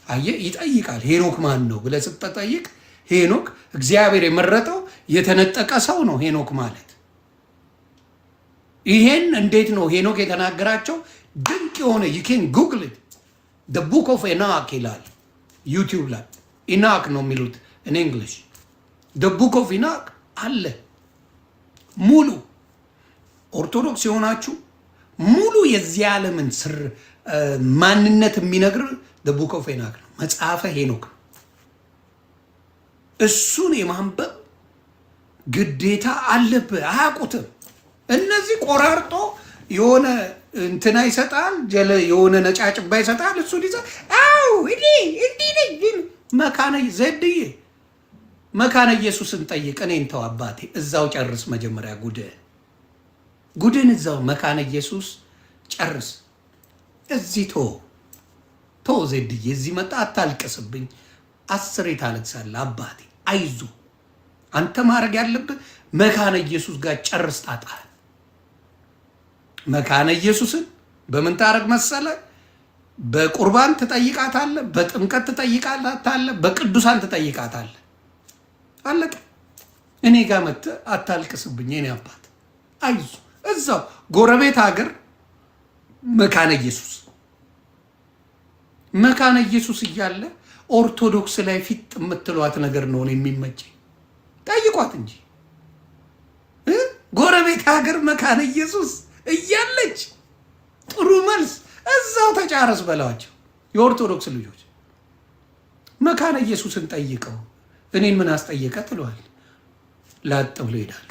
አየህ፣ ይጠይቃል። ሄኖክ ማን ነው ብለህ ስትጠይቅ ሄኖክ እግዚአብሔር የመረጠው የተነጠቀ ሰው ነው ሄኖክ ማለት። ይሄን እንዴት ነው ሄኖክ የተናገራቸው? ድንቅ የሆነ ዩኬን ጉግል the book of Enoch ይላል ዩቲዩብ ላይ። ኢናክ ነው የሚሉት in English። the book of Enoch አለ ሙሉ። ኦርቶዶክስ የሆናችሁ ሙሉ የዚህ ዓለምን ስር ማንነት የሚነግር the book of Enoch ነው፣ መጽሐፈ ሄኖክ ነው። እሱን የማንበብ ግዴታ አለብህ። አያውቁትም እነዚህ። ቆራርጦ የሆነ እንትና ይሰጣል፣ የሆነ ነጫጭባ ይሰጣል። እሱ ዲዛ አው እንዲህ መካነ ዘድዬ መካነ ኢየሱስን ጠይቅ። እኔን ተው አባቴ፣ እዛው ጨርስ። መጀመሪያ ጉድን እዛው መካነ ኢየሱስ ጨርስ። እዚህ ቶ ዘድዬ እዚህ መጣ አታልቅስብኝ። 10 ታለቅሳለህ አባቴ። አይዞ አንተ ማድረግ ያለብህ መካነ ኢየሱስ ጋር ጨርስ ጣጣል። መካነ ኢየሱስን በምን ታረግ መሰለ? በቁርባን ትጠይቃታለህ፣ በጥምቀት ትጠይቃታለህ፣ በቅዱሳን ትጠይቃታለህ። አለቀ። እኔ ጋር መጥተህ አታልቅስብኝ የኔ አባት። አይዞ እዛው ጎረቤት ሀገር መካነ ኢየሱስ እያለ ኦርቶዶክስ ላይ ፊት የምትሏት ነገር ነው የሚመቸኝ። ጠይቋት እንጂ ጎረቤት ሀገር መካነ ኢየሱስ እያለች ጥሩ መልስ እዛው ተጫረስ በላቸው። የኦርቶዶክስ ልጆች መካነ ኢየሱስን ጠይቀው እኔን ምን አስጠየቀ ትለዋል። ላጥ ብሎ ይሄዳል።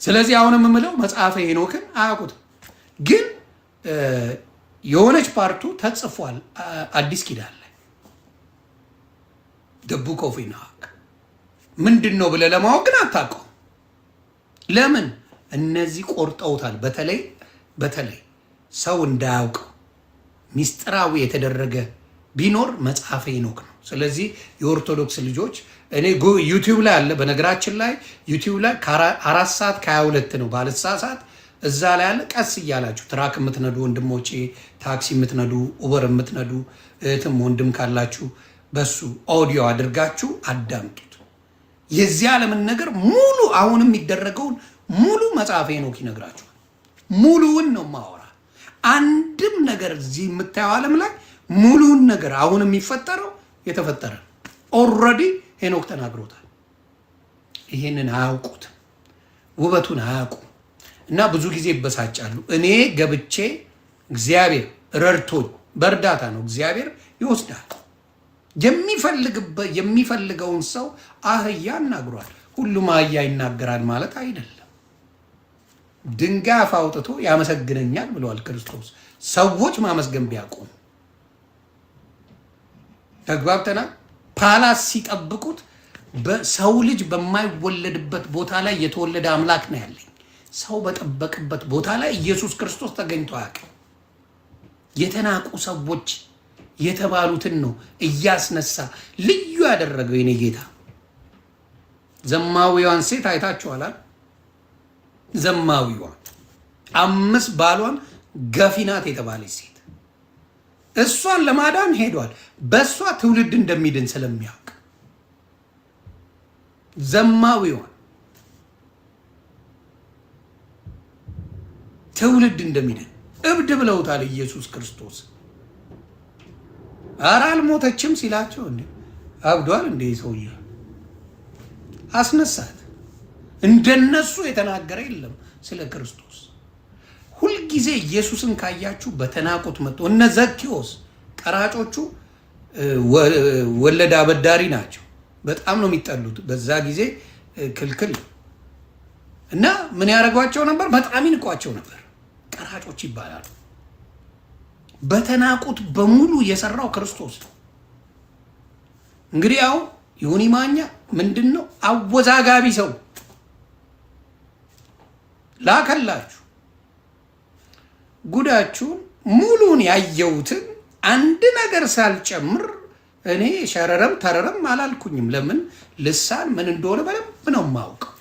ስለዚህ አሁንም የምለው መጽሐፈ ሄኖክን አያውቁትም፣ ግን የሆነች ፓርቱ ተጽፏል አዲስ ኪዳን ላይ the book of Enoch ምንድን ነው ብለህ ለማወቅ ግን አታውቀው። ለምን? እነዚህ ቆርጠውታል። በተለይ ሰው እንዳያውቀው ሚስጥራዊ የተደረገ ቢኖር መጽሐፈ ሄኖክ ነው። ስለዚህ የኦርቶዶክስ ልጆች እኔ ዩቲዩብ ላይ አለ። በነገራችን ላይ ዩቲዩብ ላይ 4 ሰዓት ከ22 ነው ባልሳሳት፣ እዛ ላይ አለ። ቀስ እያላችሁ ትራክ የምትነዱ ወንድሞቼ፣ ታክሲ የምትነዱ፣ ኡበር የምትነዱ እህትም ወንድም ካላችሁ በሱ ኦዲዮ አድርጋችሁ አዳምጡት። የዚህ ዓለምን ነገር ሙሉ አሁን የሚደረገውን ሙሉ መጽሐፈ ሄኖክ ይነግራችኋል። ሙሉውን ነው ማወራ። አንድም ነገር እዚህ የምታየው ዓለም ላይ ሙሉውን ነገር አሁን የሚፈጠረው የተፈጠረ ኦልሬዲ ሄኖክ ተናግሮታል። ይህንን አያውቁትም፣ ውበቱን አያውቁም። እና ብዙ ጊዜ ይበሳጫሉ። እኔ ገብቼ እግዚአብሔር ረድቶኝ በእርዳታ ነው። እግዚአብሔር ይወስዳል። የሚፈልገውን ሰው አህያ አናግሯል። ሁሉም አህያ ይናገራል ማለት አይደለም። ድንጋይ አፍ አውጥቶ ያመሰግነኛል ብለዋል ክርስቶስ። ሰዎች ማመስገን ቢያቆሙ ተግባብተናል። ፓላስ ሲጠብቁት በሰው ልጅ በማይወለድበት ቦታ ላይ የተወለደ አምላክ ነው ያለኝ። ሰው በጠበቅበት ቦታ ላይ ኢየሱስ ክርስቶስ ተገኝቶ አያውቅም። የተናቁ ሰዎች የተባሉትን ነው እያስነሳ ልዩ ያደረገው የኔ ጌታ። ዘማዊዋን ሴት አይታችኋል። ዘማዊዋን 5 ባሏን ገፊናት የተባለች ሴት እሷን ለማዳን ሄዷል። በእሷ ትውልድ እንደሚድን ስለሚያውቅ ዘማዊዋን ትውልድ እንደሚድን እብድ ብለውታል ኢየሱስ ክርስቶስ። ኧረ አልሞተችም ሲላቸው እንዴ አብዷል እንዴ ሰውዬ አስነሳት። እንደነሱ የተናገረ የለም ስለ ክርስቶስ። ሁልጊዜ ኢየሱስን ካያችሁ በተናቁት መጥቶ እነ ዘኪዎስ ቀራጮቹ ወለድ አበዳሪ ናቸው። በጣም ነው የሚጠሉት። በዛ ጊዜ ክልክል እና ምን ያደርጓቸው ነበር? በጣም ይንቋቸው ነበር። ቀራጮች ይባላሉ። በተናቁት በሙሉ የሰራው ክርስቶስ ነው። እንግዲህ አሁን ዮኒ ማኛ ምንድን ነው? አወዛጋቢ ሰው ላከላችሁ። ጉዳችሁን ሙሉን ያየሁትን አንድ ነገር ሳልጨምር እኔ ሸረረም ተረረም አላልኩኝም። ለምን ልሳን ምን እንደሆነ በደንብ ነው የማውቀው።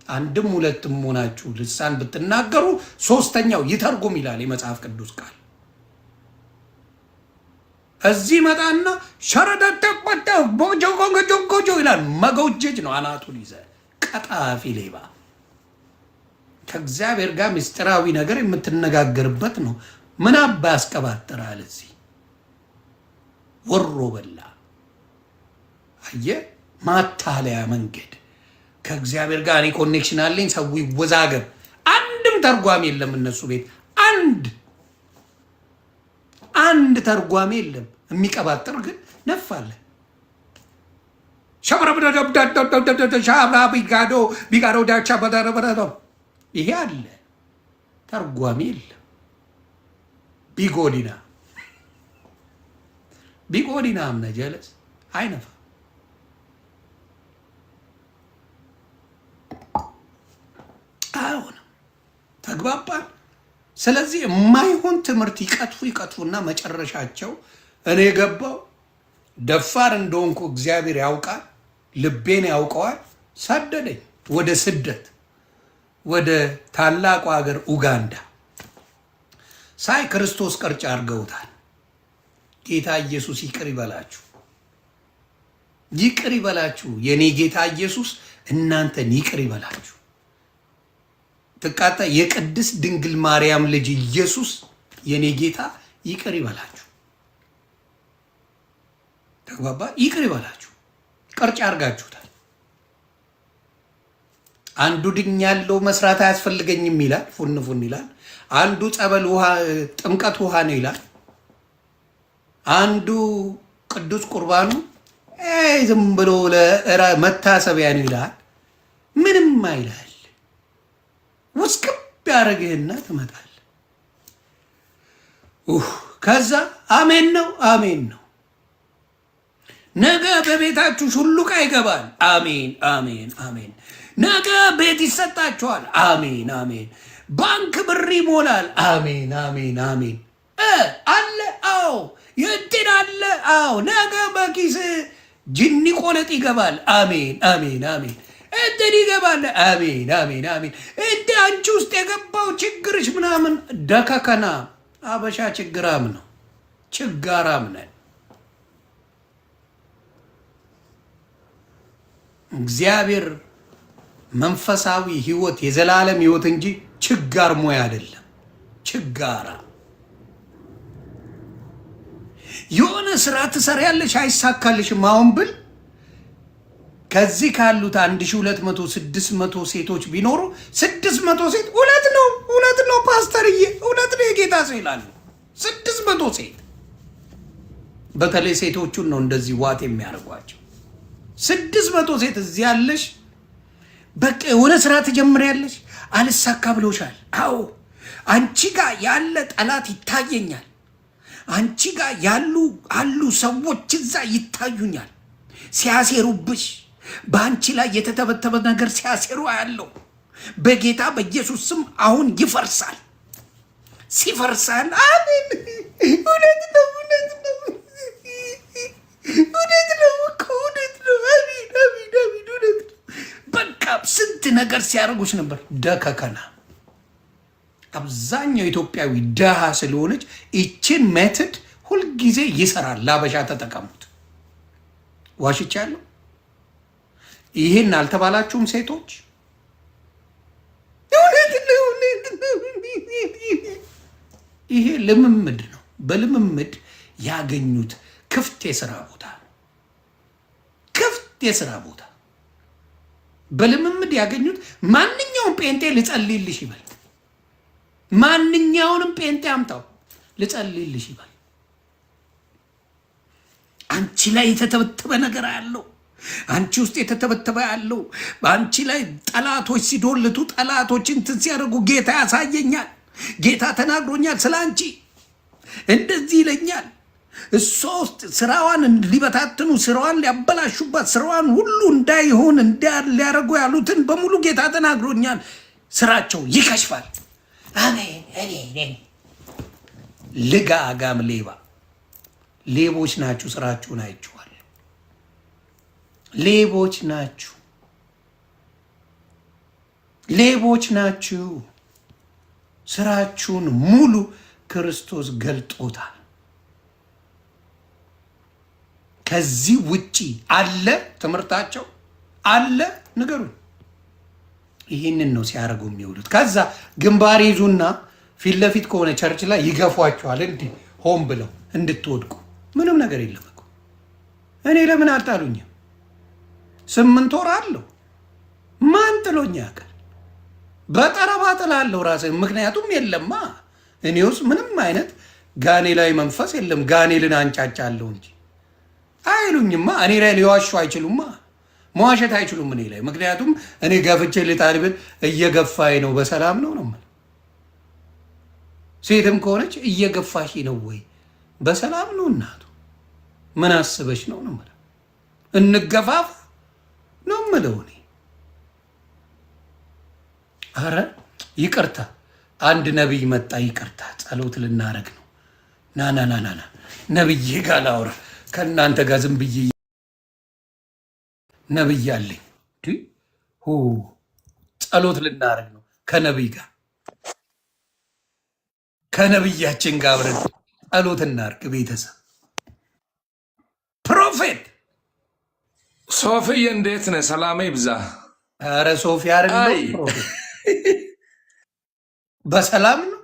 አንድም ሁለትም ሆናችሁ ልሳን ብትናገሩ ሶስተኛው ይተርጉም ይላል የመጽሐፍ ቅዱስ ቃል። እዚህ መጣና ሸረደተቆተ ቦጆጎጆጎጆ ይላል። መጎጀጅ ነው አናቱን ይዘ ቀጣፊ ሌባ። ከእግዚአብሔር ጋር ምስጢራዊ ነገር የምትነጋገርበት ነው። ምን አባ ያስቀባጥራል? እዚህ ወሮ በላ አየ ማታለያ መንገድ። ከእግዚአብሔር ጋር እኔ ኮኔክሽን አለኝ። ሰው ይወዛገብ። አንድም ተርጓሚ የለም እነሱ ቤት አንድ ተርጓሚ የለም። የሚቀባጥር ግን ነፋለ ቢጋዶ ዳቻ በደረበረ ይሄ አለ። ተርጓሚ የለም። ቢጎዲና አምነ ጀለስ አይነፋ አይሆንም። ተግባባን። ስለዚህ የማይሆን ትምህርት ይቀጥፉና መጨረሻቸው እኔ ገባው ደፋር እንደሆንኩ እግዚአብሔር ያውቃል፣ ልቤን ያውቀዋል። ሰደደኝ ወደ ስደት ወደ ታላቁ ሀገር ኡጋንዳ። ሳይ ክርስቶስ ቅርጫ አድርገውታል። ጌታ ኢየሱስ ይቅር ይበላችሁ፣ ይቅር ይበላችሁ። የኔ ጌታ ኢየሱስ እናንተን ይቅር ይበላችሁ። ትቃጣ የቅድስት ድንግል ማርያም ልጅ ኢየሱስ የኔ ጌታ ይቅር ይበላችሁ። ተግባባ። ይቅር ይበላችሁ። ቅርጫ አድርጋችሁታል። አንዱ ድኛለሁ መስራት አያስፈልገኝም ይላል፣ ፉን ይላል። አንዱ ጸበል ውሃ ጥምቀት ውሃ ነው ይላል። አንዱ ቅዱስ ቁርባኑ ዝም ብሎ መታሰቢያ ነው ይላል። ምንም አይላል። ውስቅብ ያደረግህና ትመጣል። ከዛ አሜን ነው አሜን ነው። ነገ በቤታችሁ ሹሉቃ ይገባል። አሜን አሜን አሜን። ነገ ቤት ይሰጣችኋል። አሜን አሜን። ባንክ ብር ይሞላል። አሜን አሜን አሜን። አለ አዎ፣ የእድን አለ አዎ። ነገ በኪስ ጅኒ ቆለጥ ይገባል። አሜን አሜን አሜን። እድን ይገባል። አሜን አሜን አሜን። እንደ አንቺ ውስጥ የገባው ችግርሽ ምናምን ደከከና አበሻ ችግራም ነው፣ ችጋራም ነን። እግዚአብሔር መንፈሳዊ ህይወት የዘላለም ህይወት እንጂ ችጋር ሞያ አይደለም። ችጋራ የሆነ ስራ ትሰሪያለሽ አይሳካልሽም አሁን ብል ከዚህ ካሉት 1200 600 ሴቶች ቢኖሩ 600 ሴት እውነት ነው ፓስተርዬ እውነት ነው የጌታ ሰው ይላሉ 600 ሴት በተለይ ሴቶቹን ነው እንደዚህ ዋት የሚያደርጓቸው 600 ሴት እዚህ ያለሽ በቃ የሆነ ስራ ትጀምሪያለሽ አልሳካ ብሎሻል አዎ አንቺ ጋር ያለ ጠላት ይታየኛል አንቺ ጋር አሉ ሰዎች እዛ ይታዩኛል ሲያሴሩብሽ በአንቺ ላይ የተተበተበ ነገር ሲያሴሩ ያለው በጌታ በኢየሱስ ስም አሁን ይፈርሳል ሲፈርሳል አሜን እውነት ነው አሜን በቃ ስንት ነገር ሲያደርጉሽ ነበር ደከከና አብዛኛው ኢትዮጵያዊ ደሃ ስለሆነች ይችን ሜተድ ሁልጊዜ ይሰራል ላበሻ ተጠቀሙት ዋሽቻለሁ ይሄን አልተባላችሁም ሴቶች ይሄ ልምምድ ነው በልምምድ ያገኙት ክፍት የሥራ ቦታ ክፍት የሥራ ቦታ በልምምድ ያገኙት ማንኛውም ጴንጤ ልጸልይልሽ ይበል ማንኛውንም ጴንጤ አምጣው ልጸልይልሽ ይበል አንቺ ላይ የተተበተበ ነገር አለው አንቺ ውስጥ የተተበተበ ያለው በአንቺ ላይ ጠላቶች ሲዶልቱ ጠላቶችን እንትን ሲያደርጉ ጌታ ያሳየኛል ጌታ ተናግሮኛል ስለ አንቺ እንደዚህ ይለኛል እሷ ውስጥ ስራዋን ሊበታትኑ ስራዋን ሊያበላሹባት ስራዋን ሁሉ እንዳይሆን ሊያደርጉ ያሉትን በሙሉ ጌታ ተናግሮኛል ስራቸው ይከሽፋል አሜን ልጋጋም ሌቦች ናችሁ ስራችሁን አይቼዋለሁ ሌቦች ናችሁ ስራችሁን ሙሉ ክርስቶስ ገልጦታል ከዚህ ውጪ አለ ትምህርታቸው አለ ንገሩኝ ይህንን ነው ሲያደርጉ የሚውሉት ከዛ ግንባር ይዙና ፊት ለፊት ከሆነ ቸርች ላይ ይገፏቸዋል እንዲህ ሆን ብለው እንድትወድቁ ምንም ነገር የለም እኮ እኔ ለምን አልጣሉኝም 8 ወር አለው ማን ጥሎኛ ያውቃል በጠረባ ጥላለሁ ራሴ ምክንያቱም የለማ እኔ ውስጥ ምንም አይነት ጋኔላዊ መንፈስ የለም ጋኔልን አንጫጫለሁ እንጂ አይሉኝማ እኔ ላይ ሊዋሹ አይችሉማ መዋሸት አይችሉም እኔ ላይ ምክንያቱም እኔ ገፍቼ ልጣልብል እየገፋይ ነው በሰላም ነው ሴትም ከሆነች እየገፋሽ ነው ወይ በሰላም ነው እናቱ ምን አስበሽ ነው እንገፋፍ ነው የምለው እኔ ኧረ ይቅርታ አንድ ነቢይ መጣ ይቅርታ ጸሎት ልናረግ ነው ና ነብዬ ጋር ላውራ ከእናንተ ጋር ዝም ብዬ ነብይ አለኝ ጸሎት ልናረግ ነው ከነብይ ጋር ከነብያችን ጋር አብረን ጸሎት እናርግ ቤተሰብ ፕሮፌት ሶፊዬ እንዴት ነህ? ሰላም ይብዛ። ኧረ ሶፊ አይደለም በሰላም ነው።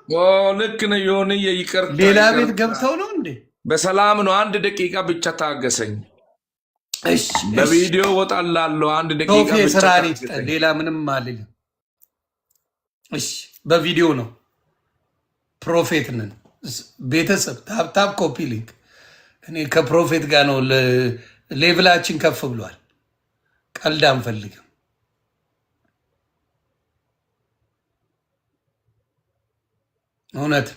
ልክ ነው። የሆነ ይቅርታ ሌላ ቤት ገብተው ነው እንዴ? በሰላም ነው። አንድ ደቂቃ ብቻ ታገሰኝ። እሺ በቪዲዮ ወጣላለሁ። አንድ ደቂቃ ብቻ ስራ ሌላ ምንም አልልም። እሺ በቪዲዮ ነው። ፕሮፌት ነን ቤተሰብ። ታፕ ኮፒ ሊንክ። እኔ ከፕሮፌት ጋር ነው ሌቭላችን ከፍ ብሏል። ቀልድ አንፈልግም። እውነት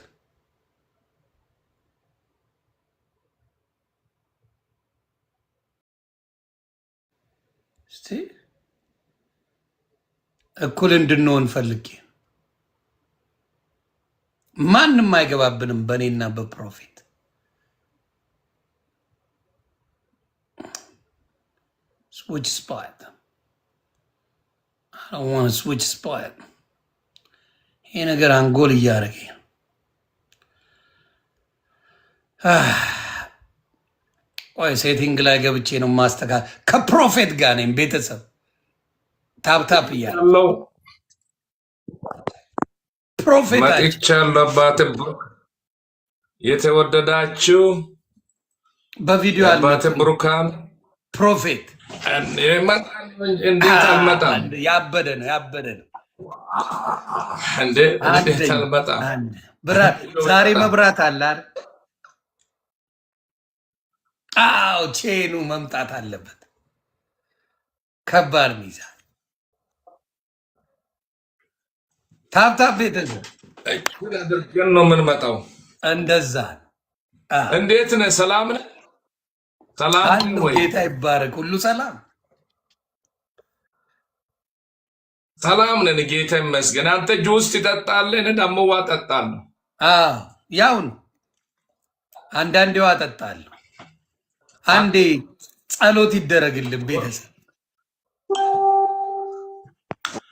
እስቲ እኩል እንድንሆን ፈልጌ ማንም አይገባብንም በእኔና በፕሮፌት switch spot. I don't want to switch spot. ይሄ ነገር አንጎል እያደረገኝ ነው። ቆይ ሴቲንግ ላይ ገብቼ ነው ማስተካከል። ከፕሮፌት ጋር ነኝ ቤተሰብ። ታፕታፕ እያለሁ ፕሮፌት መጥቻለሁ። አባት የተወደዳችሁ በቪዲዮ አባተ ብሩካን ፕሮፌት እንዴት አልመጣም? ያበደ ነው እንዴት አልመጣም? ዛሬ መብራት አለ አይደል? አዎ ቼኑ መምጣት አለበት። ከባድ ሚዛን ታብታብ ቤተሰብ አድርገን ነው የምንመጣው። እንደዛ እንዴት ነህ? ሰላም ነህ? ሰላም ወይ? ጌታ ይባረክ። ሁሉ ሰላም ሰላም ነን፣ ጌታ ይመስገን። አንተ ጁስ ትጠጣለህ፣ እኔ ደግሞ ውሃ እጠጣለሁ። ያው ነው። አንዳንዴ ውሃ እጠጣለሁ፣ አንዴ ጸሎት ይደረግልን ቤተሰብ።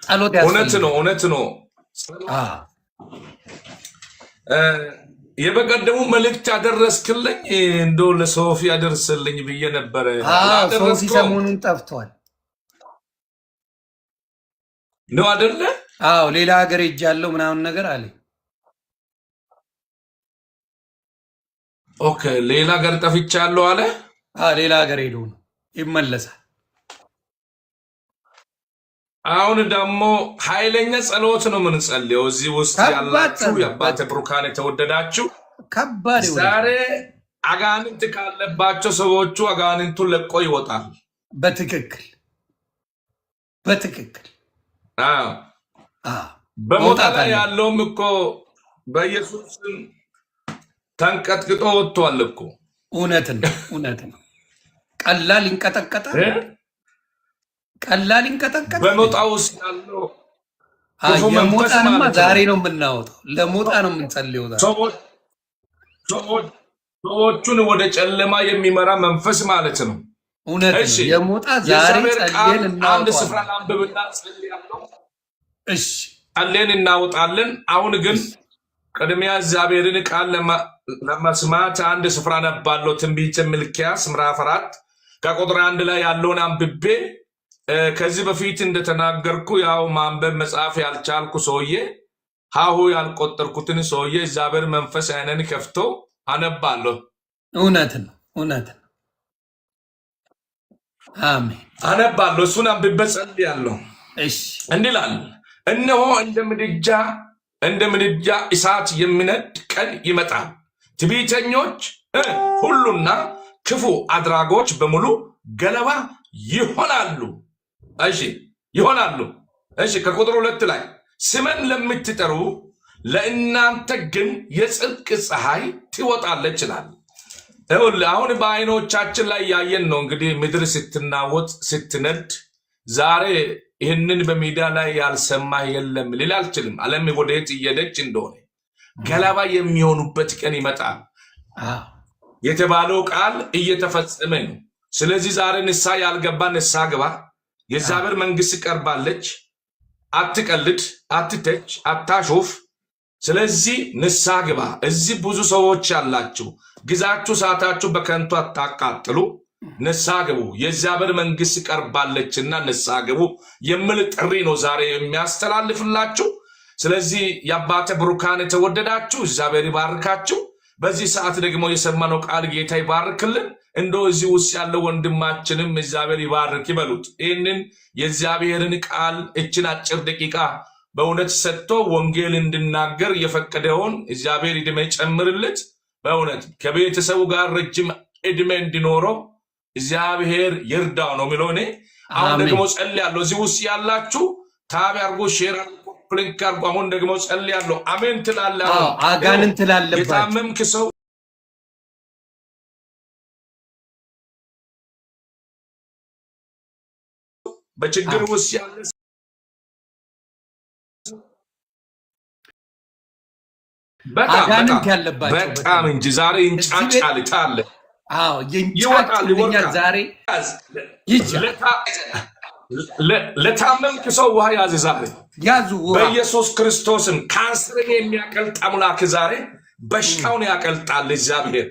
ጸሎት ያስፈልጋል። እውነት ነው። የበቀደሙ መልእክት ያደረስክልኝ እንደው ለሶፊ ያደርስልኝ ብዬ ነበረ። ሶፊ ሰሞኑን ጠፍቷል ነው አይደለ? አዎ ሌላ ሀገር ሄጃለሁ ምናምን ነገር አለ። ኦኬ ሌላ ሀገር ጠፍቻለሁ አለ። ሌላ ሀገር ሄዶ ነው ይመለሳል። አሁን ደግሞ ኃይለኛ ጸሎት ነው የምንጸልየው እዚህ ውስጥ ያላችሁ የአባተ ብሩካን የተወደዳችሁ። ከባድ ዛሬ አጋንንት ካለባቸው ሰዎቹ አጋንንቱን ለቆ ይወጣል። በትክክል በሞት ላይ ያለውም እኮ በኢየሱስ ተንቀጥቅጦ ወጥቷል እኮ። እውነት ነው። ቀላል ይንቀጠቀጣል። በሞጣ ውስጥ ያለው የሞጣንማ ዛሬ ነው የምናወጣው። ለሞጣ ነው የምንጸልየው። ሰዎቹን ወደ ጨለማ የሚመራ መንፈስ ማለት ነው። እውነት ነው። የሞጣ ዛሬ ጸልየን እናወጣለን። አንድ ስፍራ አንብብና ጸልየን እናወጣለን። አሁን ግን ቅድሚያ እግዚአብሔርን ቃል ለመስማት አንድ ስፍራ ነባለው። ትንቢተ ሚልክያስ ምዕራፍ 4 ከቁጥር 1 ላይ ያለውን አንብቤ ከዚህ በፊት እንደተናገርኩ ያው ማንበብ መጽሐፍ ያልቻልኩ ሰውዬ ሃሁ ያልቆጠርኩትን ሰውዬ እግዚአብሔር መንፈስ አይነን ከፍቶ አነባለሁ። እውነት ነው። አሜን። አነባለሁ። እሱን አንብቤ ጸልያለሁ። እንዲህ ይላል፣ እነሆ እንደ ምድጃ እሳት የሚነድ ቀን ይመጣል። ትዕቢተኞች ሁሉና ክፉ አድራጎች በሙሉ ገለባ ይሆናሉ። ከቁጥር 2 ላይ ስምን ለምትጠሩ ለእናንተ ግን የጽድቅ ፀሐይ ትወጣለች ይላል። አሁን በአይኖቻችን ላይ ያየን ነው እንግዲህ ምድር ስትናወጥ ስትነድ። ዛሬ ይህንን በሚዲያ ላይ ያልሰማ የለም ልል አልችልም። ዓለም ወደየት እየሄደች እንደሆነ ገለባ የሚሆኑበት ቀን ይመጣል የተባለው ቃል እየተፈጸመ ነው። ስለዚህ ዛሬ ንስሐ ያልገባ ንስሐ ግባ። የእግዚአብሔር መንግስት ቀርባለች። አትቀልድ፣ አትተች፣ አታሾፍ። ስለዚህ ንስሐ ግባ። እዚህ ብዙ ሰዎች ያላችሁ ጊዜያችሁ ሰዓታችሁ በከንቱ አታቃጥሉ። ንስሐ ግቡ። የእግዚአብሔር መንግስት ቀርባለችና ንስሐ ግቡ የሚል ጥሪ ነው ዛሬ የሚያስተላልፍላችሁ። ስለዚህ የአባተ ብሩካን የተወደዳችሁ እግዚአብሔር ይባርካችሁ። በዚህ ሰዓት ደግሞ የሰማነው ቃል ጌታ ይባርክልን። እንደው እዚህ ውስጥ ያለው ወንድማችንም እግዚአብሔር ይባርክ ይበሉት። ይህንን የእግዚአብሔርን ቃል እችን አጭር ደቂቃ በእውነት ሰጥቶ ወንጌል እንድናገር የፈቀደውን እግዚአብሔር ዕድሜ ጨምርለት። በእውነት ከቤተሰቡ ጋር ረጅም ዕድሜ እንዲኖረው እግዚአብሔር ይርዳው ነው የሚለው። እኔ አሁን ደግሞ ጸልያለሁ። እዚህ ውስጥ ያላችሁ ታብ አድርጎ ሼር ፕሊንክ አድርጎ አሁን ደግሞ ጸልያለሁ። አሜን ትላለህ። አጋንንት ላለባችሁ የታመምክ ሰው በችግር ውስጥ ያለ በጣም እንጂ ዛሬ እንጫጫል ታለ ይወጣል። ዛሬ ለታመምክ ሰው ውሃ ያዝ። ዛሬ ያዙ በኢየሱስ ክርስቶስም ካንሰርን የሚያቀልጥ አምላክ ዛሬ በሽታውን ያቀልጣል። እግዚአብሔር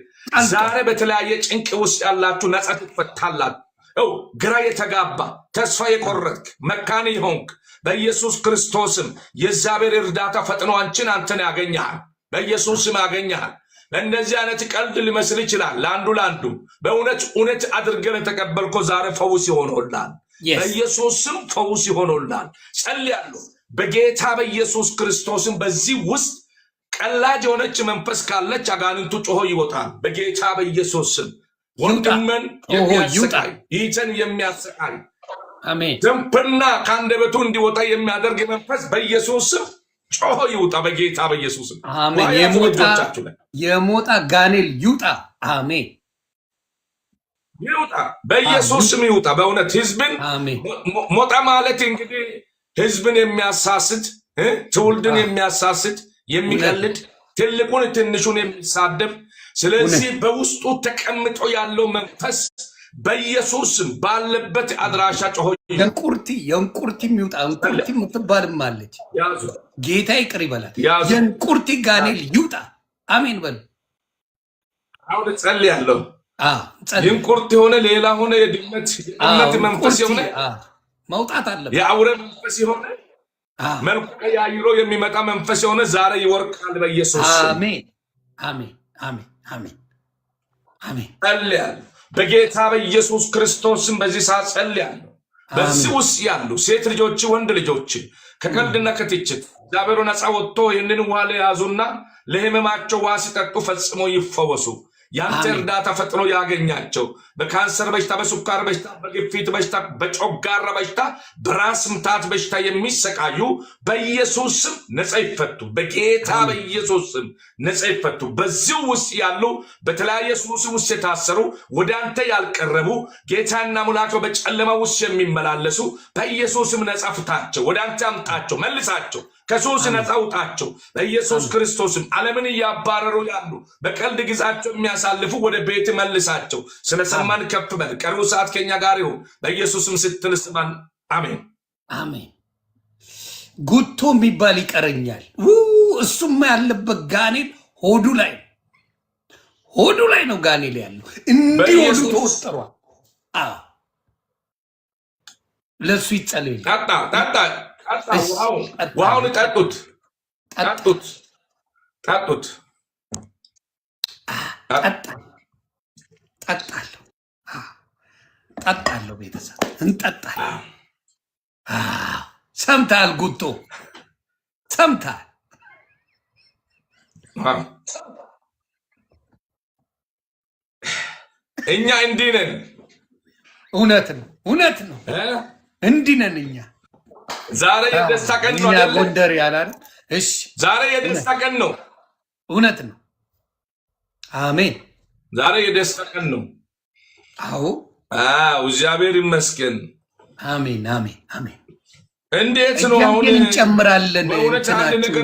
ዛሬ በተለያየ ጭንቅ ውስጥ ያላችሁ ነጻ ትፈታላችሁ። ግራ የተጋባ ተስፋ የቆረጥክ መካን የሆንክ በኢየሱስ ክርስቶስም የእግዚአብሔር እርዳታ ፈጥኖ አንተን ያገኛል። በኢየሱስም ያገኛል። እንደዚህ አይነት ቀልድ ሊመስል ይችላል ለአንዱ በእውነት እውነት አድርገን ተቀበልኮ ዛሬ ፈውስ ይሆኖልሃል በኢየሱስ ስም ፈውስ ይሆኖልሃል ጸልያለሁ በጌታ በኢየሱስ ክርስቶስም በዚህ ውስጥ ቀላጅ የሆነች መንፈስ ካለች አጋንንቱ ጮሆ ይወጣል በጌታ በኢየሱስ ስም ወንድምን የሚያሰቃይ ይህን የሚያሰቃይ አሜን ደምፕና ከአንደበቱ እንዲወጣ የሚያደርግ መንፈስ በኢየሱስ ስም ጮሆ ይውጣ በጌታ በኢየሱስ ስም አሜን የሞጣ ጋኔል ይውጣ አሜን ይውጣ በኢየሱስ ስም ይውጣ በእውነት ህዝብን ሞጣ ማለት እንግዲህ ህዝብን የሚያሳስት ትውልድን የሚያሳስት የሚቀልድ ትልቁን ትንሹን የሚሳደብ ስለዚህ በውስጡ ተቀምጦ ያለው መንፈስ በኢየሱስ ስም ባለበት አድራሻ ጮሆ የእንቁርቲ የሚውጣ እንቁርቲ የምትባልም አለች ጌታ ይቅር ይበላል የእንቁርቲ ጋኔል ይውጣ አሜን በሉ አሁን ጸልያለሁ የእንቁርቲ ሆነ ሌላ ሆነ የድመት መንፈስ የሆነ መውጣት አለ የአውሬ መንፈስ የሆነ መልኩ ቀያይሮ የሚመጣ መንፈስ የሆነ ዛሬ ይወርቃል በኢየሱስ አሜን አሜን አሜን አሜን አሜን ጸልያለሁ በጌታ በኢየሱስ ክርስቶስም በዚህ ሰዓት ጸልያለሁ በዚህ ውስጥ ያሉ ሴት ልጆች ወንድ ልጆች ከቀልድና ከትችት እግዚአብሔር ነፃ ወጥቶ ይህንን ውሃ ለያዙና ለህመማቸው ውሃ ሲጠጡ ፈጽሞ ይፈወሱ ያንተ እርዳታ ፈጥኖ ያገኛቸው በካንሰር በሽታ በስኳር በሽታ በግፊት በሽታ በጮጋራ በሽታ በራስ ምታት በሽታ የሚሰቃዩ በኢየሱስ ስም ነፃ ይፈቱ በጌታ በኢየሱስ ስም ነፃ ይፈቱ በዚህ ውስጥ ያሉ በተለያየ ሱስ ውስጥ የታሰሩ ወደ አንተ ያልቀረቡ ጌታና ሙላቸው በጨለማ ውስጥ የሚመላለሱ በኢየሱስ ስም ነፃ ፍታቸው ወደ አንተ አምጣቸው መልሳቸው ከሱስ ነፃ ውጣቸው በኢየሱስ ክርስቶስም ዓለምን እያባረሩ ያሉ በቀልድ ጊዜያቸው የሚያሳልፉ ወደ ቤት መልሳቸው ስለሰማን ከፍ በል ቀሪው ሰዓት ከኛ ጋር ይሁን በኢየሱስም ስትል ስማን አሜን አሜን ጉቶ የሚባል ይቀረኛል እሱማ ያለበት ጋኔል ሆዱ ላይ ነው ጋኔል ያለው እንዲህ ሆዱ ተወጥሯል ለሱ ይጸልይ ታጣ ውሃውን ጠጡት ጠጣለሁ ቤተሰብ እንጠጣለን ሰምታል ጉቶ ሰምታል እኛ እንዲህ ነን እውነት ነው እንዲህ ነን እኛ ዛሬ የደስታ ቀን ነው ጎንደር ያላል እሺ ዛሬ የደስታ ቀን ነው እውነት ነው አሜን ዛሬ የደስታ ቀን ነው አዎ እግዚአብሔር ይመስገን አሜን አሜን አሜን እንዴት ነው አሁን እንጨምራለን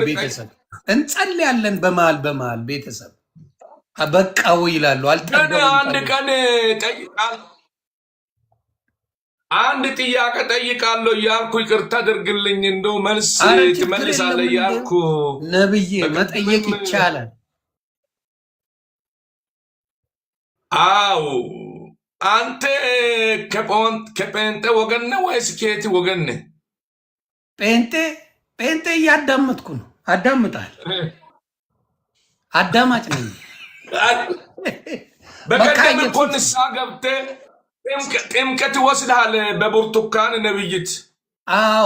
ቤተሰብ እንጸልያለን በመሃል ቤተሰብ በቃው ይላሉ አልጠበቁም አንድ ቀን ጠይቃል አንድ ጥያቄ ጠይቃለሁ እያልኩ ይቅርታ አድርግልኝ እንደው መልስ ትመልሳለህ እያልኩ ነብዬ መጠየቅ ይቻላል አዎ አንተ ከጴንጤ ወገን ነህ ወይስ ከየት ወገን ነህ ጴንጤ እያዳመጥኩ ነው አዳምጣል አዳማጭ ነኝ በቀደም እኮ ንስሐ ገብተህ ጥምቀት ወስደሃል በብርቱካን ነብይት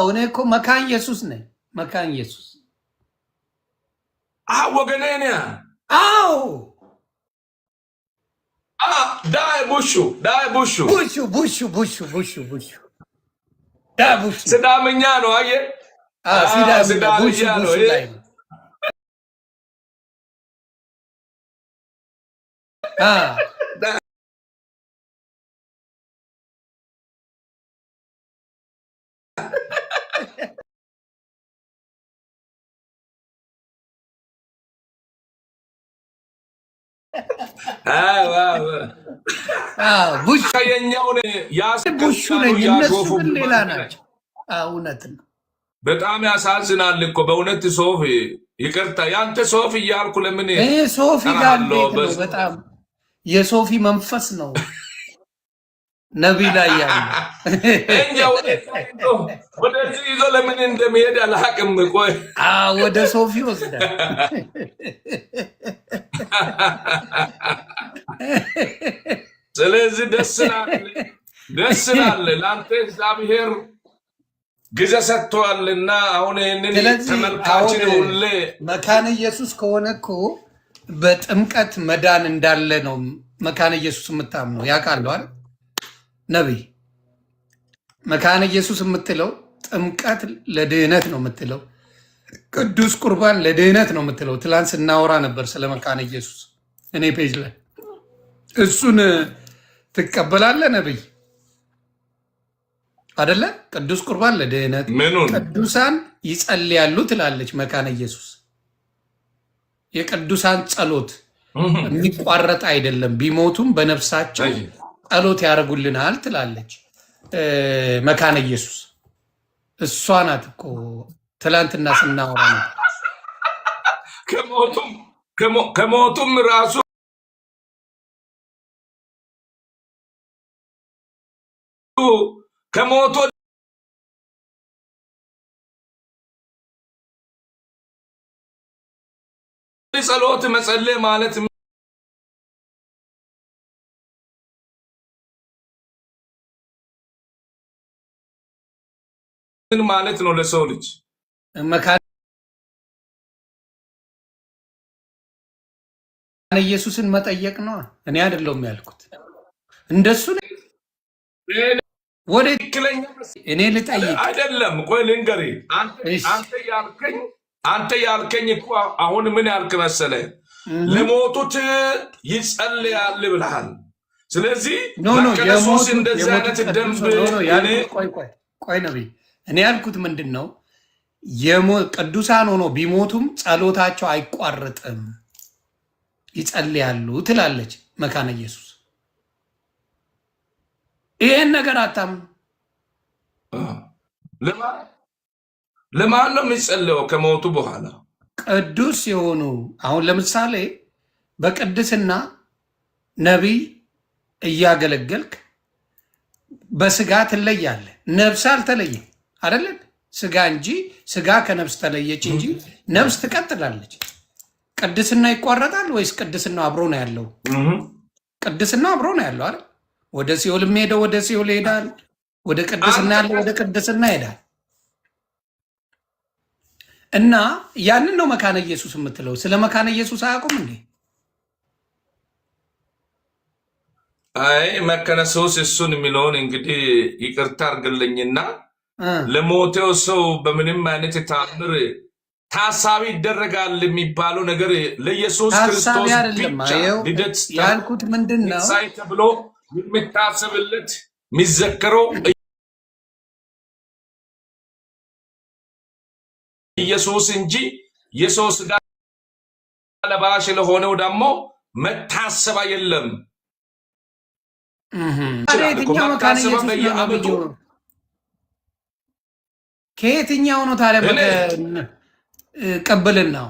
እኔ እኮ መካን ኢየሱስ ነኝ መካን ኢየሱስ ወገኔ ነህ ዳይ ቡሹ ስዳምኛ ነው አየህ ስዳምኛ ነው ቡሹ የኛውን ቡሹ ነኝ እነሱ ግን ሌላ ናቸው እውነት ነው በጣም ያሳዝናል እኮ በእውነት ሶፊ ይቅርታ ያንተ ሶፊ እያልኩ ለምን ሶፊ ጋር ነው በጣም የሶፊ መንፈስ ነው ነቢይ ላይ ያለው ወደዚህ ይዞ ለምን እንደሚሄድ አላውቅም ቆይ ወደ ሶፊ ወስዳል ስለዚህ ደስ ላለ ለአንተ እግዚአብሔር ጊዜ ሰጥቷልና አሁን ይህንን ተመልካችን ሁሌ መካነ ኢየሱስ ከሆነ እኮ በጥምቀት መዳን እንዳለ ነው መካነ ኢየሱስ የምታምነው ያውቃሉ አይደል ነቢይ? መካነ ኢየሱስ የምትለው ጥምቀት ለድህነት ነው የምትለው፣ ቅዱስ ቁርባን ለድህነት ነው የምትለው። ትላንት ስናወራ ነበር ስለ መካነ ኢየሱስ እኔ ፔጅ ላይ። እሱን ትቀበላለህ ነቢይ አደለ? ቅዱስ ቁርባን ለድህነት፣ ቅዱሳን ይጸልያሉ ትላለች መካነ ኢየሱስ። የቅዱሳን ጸሎት የሚቋረጥ አይደለም፣ ቢሞቱም በነፍሳቸው ጸሎት ያደርጉልናል ትላለች መካነ ኢየሱስ። እሷ ናት እኮ ትላንትና ስናወራ ነበር። ከሞቱም ራሱ ከሞቶ ጸሎት መጸለይ ማለት ምን ማለት ነው? ለሰው ልጅ መካነ ኢየሱስን መጠየቅ ነው። እኔ አይደለሁም ያልኩት እንደሱ ወደ ትክክለኛ እኔ ልጠይቅ አይደለም። ቆይ ልንገርህ፣ አንተ ያልከኝ እኮ አሁን ምን ያልክ መሰለህ? ለሞቱት ይጸልያል ብለሃል። ስለዚህ ኢየሱስ እንደዚህ አይነት ደንብ ቆይ ነብይ፣ እኔ ያልኩት ምንድን ነው? ቅዱሳን ሆኖ ቢሞቱም ጸሎታቸው አይቋረጥም፣ ይጸልያሉ ትላለች መካነ ኢየሱስ። ይሄን ነገር አታምኑ። ለማን ነው የሚጸልየው ከሞቱ በኋላ? ቅዱስ የሆኑ አሁን ለምሳሌ በቅድስና ነቢይ እያገለገልክ በስጋ ትለያለህ። ነፍስ አልተለየም አይደለም? ስጋ እንጂ ስጋ ከነፍስ ተለየች እንጂ ነፍስ ትቀጥላለች። ቅድስና ይቋረጣል ወይስ ቅድስና አብሮ ነው ያለው? ቅድስና አብሮ ነው ያለው አይደል? ወደ ሲኦል የሚሄደው ወደ ሲኦል ይሄዳል። ወደ ቅድስና ያለው ወደ ቅድስና ይሄዳል። እና ያንን ነው መካነ ኢየሱስ የምትለው። ስለ መካነ ኢየሱስ አያውቁም እንዴ? አይ መካነ ኢየሱስ እሱን የሚለውን እንግዲህ ይቅርታ አድርግልኝና ለሞተው ሰው በምንም አይነት ታምር ታሳቢ ይደረጋል የሚባለው ነገር ለኢየሱስ ክርስቶስ ብቻ ልደት ያልኩት ምንድን ነው ተብሎ የሚታሰብለት የሚዘከረው ኢየሱስ እንጂ የሰው ሥጋ ለባሽ ለሆነው ደግሞ መታሰባ የለም። ከየትኛው ነው ታዲያ ቅብልናው?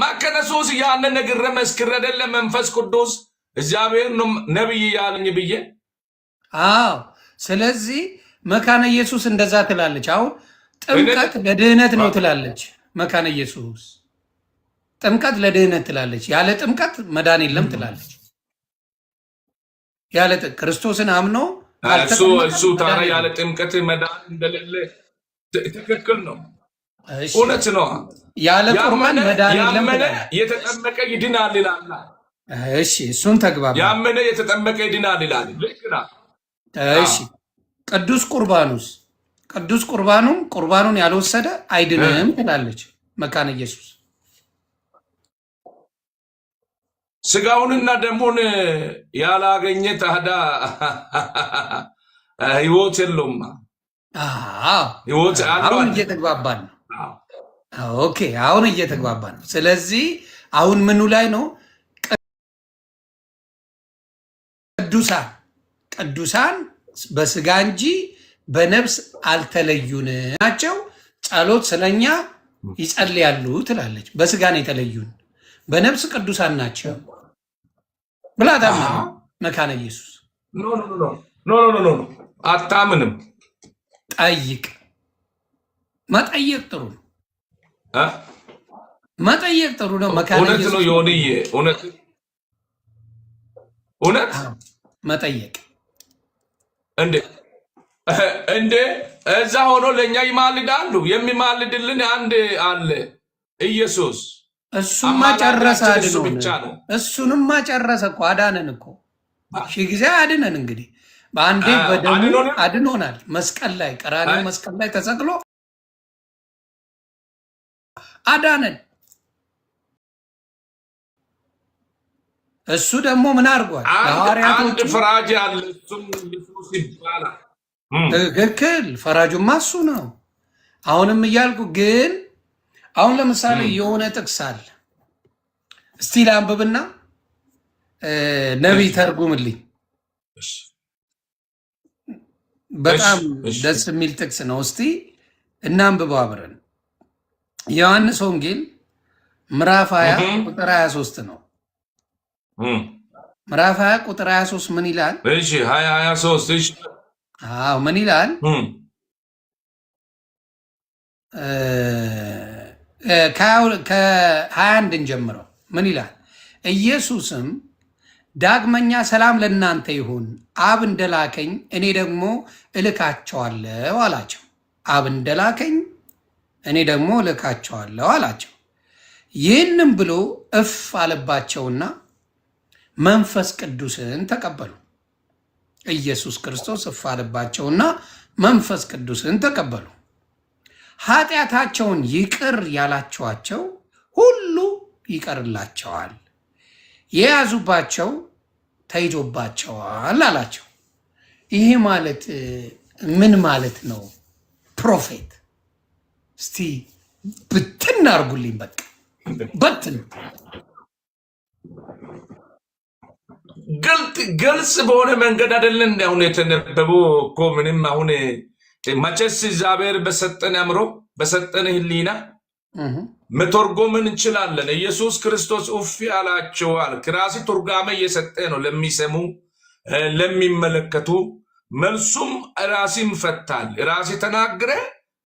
መካነ ኢየሱስ ያንን ነገር መስክር አይደለ? መንፈስ ቅዱስ እግዚአብሔር ነው ነብይ ያለኝ ብዬ። አዎ፣ ስለዚህ መካነ ኢየሱስ እንደዛ ትላለች። አሁን ጥምቀት ለድህነት ነው ትላለች መካነ ኢየሱስ። ጥምቀት ለድህነት ትላለች። ያለ ጥምቀት መዳን የለም ትላለች። ያለ ክርስቶስን አምኖ እሱ ታዲያ ያለ ጥምቀት መዳን እንደሌለ ትክክል ነው፣ እውነት ነው። ያለ ቁርባን መዳን የለም። የተጠመቀ ይድናል ይላል። እሺ፣ እሱን ተግባባ። ያመነ የተጠመቀ ይድናል ይላል። ልክ ነው። እሺ፣ ቅዱስ ቁርባኑን ያልወሰደ አይድንም ትላለች መካነ ኢየሱስ። ስጋውንና ደሙን ያላገኘ ታዲያ ህይወት የለውም። ህይወት አሁን እየተግባባን ነው። ኦኬ፣ አሁን እየተግባባን ነው። ስለዚህ አሁን ምኑ ላይ ነው? ቅዱሳን በስጋ እንጂ በነፍስ አልተለዩን ናቸው። ጸሎት ስለኛ ይጸልያሉ ትላለች። በስጋ ነው የተለዩን፣ በነፍስ ቅዱሳን ናቸው ብላ ታምና መካነ ኢየሱስ። ኖ አታምንም። ጠይቅ። መጠየቅ ጥሩ ነው። መጠየቅ ጥሩ ነው። መካነ እውነት ኢየሱስ ነው ዮኒዬ፣ እውነት እውነት መጠየቅ እንዴ እዛ ሆኖ ለእኛ ይማልዳሉ። የሚማልድልን አንድ አለ ኢየሱስ። እሱማ ጨረሰ፣ አድኖን። እሱንማ ጨረሰ እኮ አዳነን እኮ ሺህ ጊዜ አድነን። እንግዲህ በአንዴ በደሙ አድኖናል። መስቀል ላይ ቀራንዮ መስቀል ላይ ተሰቅሎ አዳነን። እሱ ደግሞ ምን አድርጓል? አንድ ፈራጅ አለ፣ እሱም ኢየሱስ ይባላል። ትክክል፣ ፈራጁማ እሱ ነው። አሁንም እያልኩ ግን አሁን ለምሳሌ የሆነ ጥቅስ አለ፣ እስቲ ላንብብና ነቢይ ተርጉምልኝ። በጣም ደስ የሚል ጥቅስ ነው። እስቲ እናንብበው አብረን። ዮሐንስ ወንጌል ምዕራፍ 20 ቁጥር 23 ነው። ምዕራፍ 20 ቁጥር 23 ምን ይላል? እሺ 23 እሺ። አዎ ምን ይላል? ከ21 እንጀምረው። ምን ይላል? ኢየሱስም ዳግመኛ ሰላም ለእናንተ ይሁን፣ አብ እንደላከኝ እኔ ደግሞ እልካቸዋለሁ አላቸው። አብ እንደላከኝ እኔ ደግሞ እልካቸዋለሁ አላቸው። ይህንም ብሎ እፍ አለባቸውና መንፈስ ቅዱስን ተቀበሉ። ኢየሱስ ክርስቶስ እፍ አለባቸውና መንፈስ ቅዱስን ተቀበሉ። ኃጢአታቸውን ይቅር ያላቸዋቸው ሁሉ ይቀርላቸዋል፣ የያዙባቸው ተይዞባቸዋል አላቸው። ይሄ ማለት ምን ማለት ነው? ፕሮፌት እስቲ ብትን አርጉልኝ። በቃ በትን ግልጽ በሆነ መንገድ አይደለም አሁን የተነበበው እኮ። ምንም አሁን መቼስ እግዚአብሔር በሰጠን አእምሮ በሰጠን ሕሊና መተርጎምን እንችላለን። ኢየሱስ ክርስቶስ ኡፍ ያላቸዋል። ክራሲ ቱርጋሜ እየሰጠ ነው ለሚሰሙ ለሚመለከቱ። መልሱም ራሲም ፈታል። ራሲ ተናግረ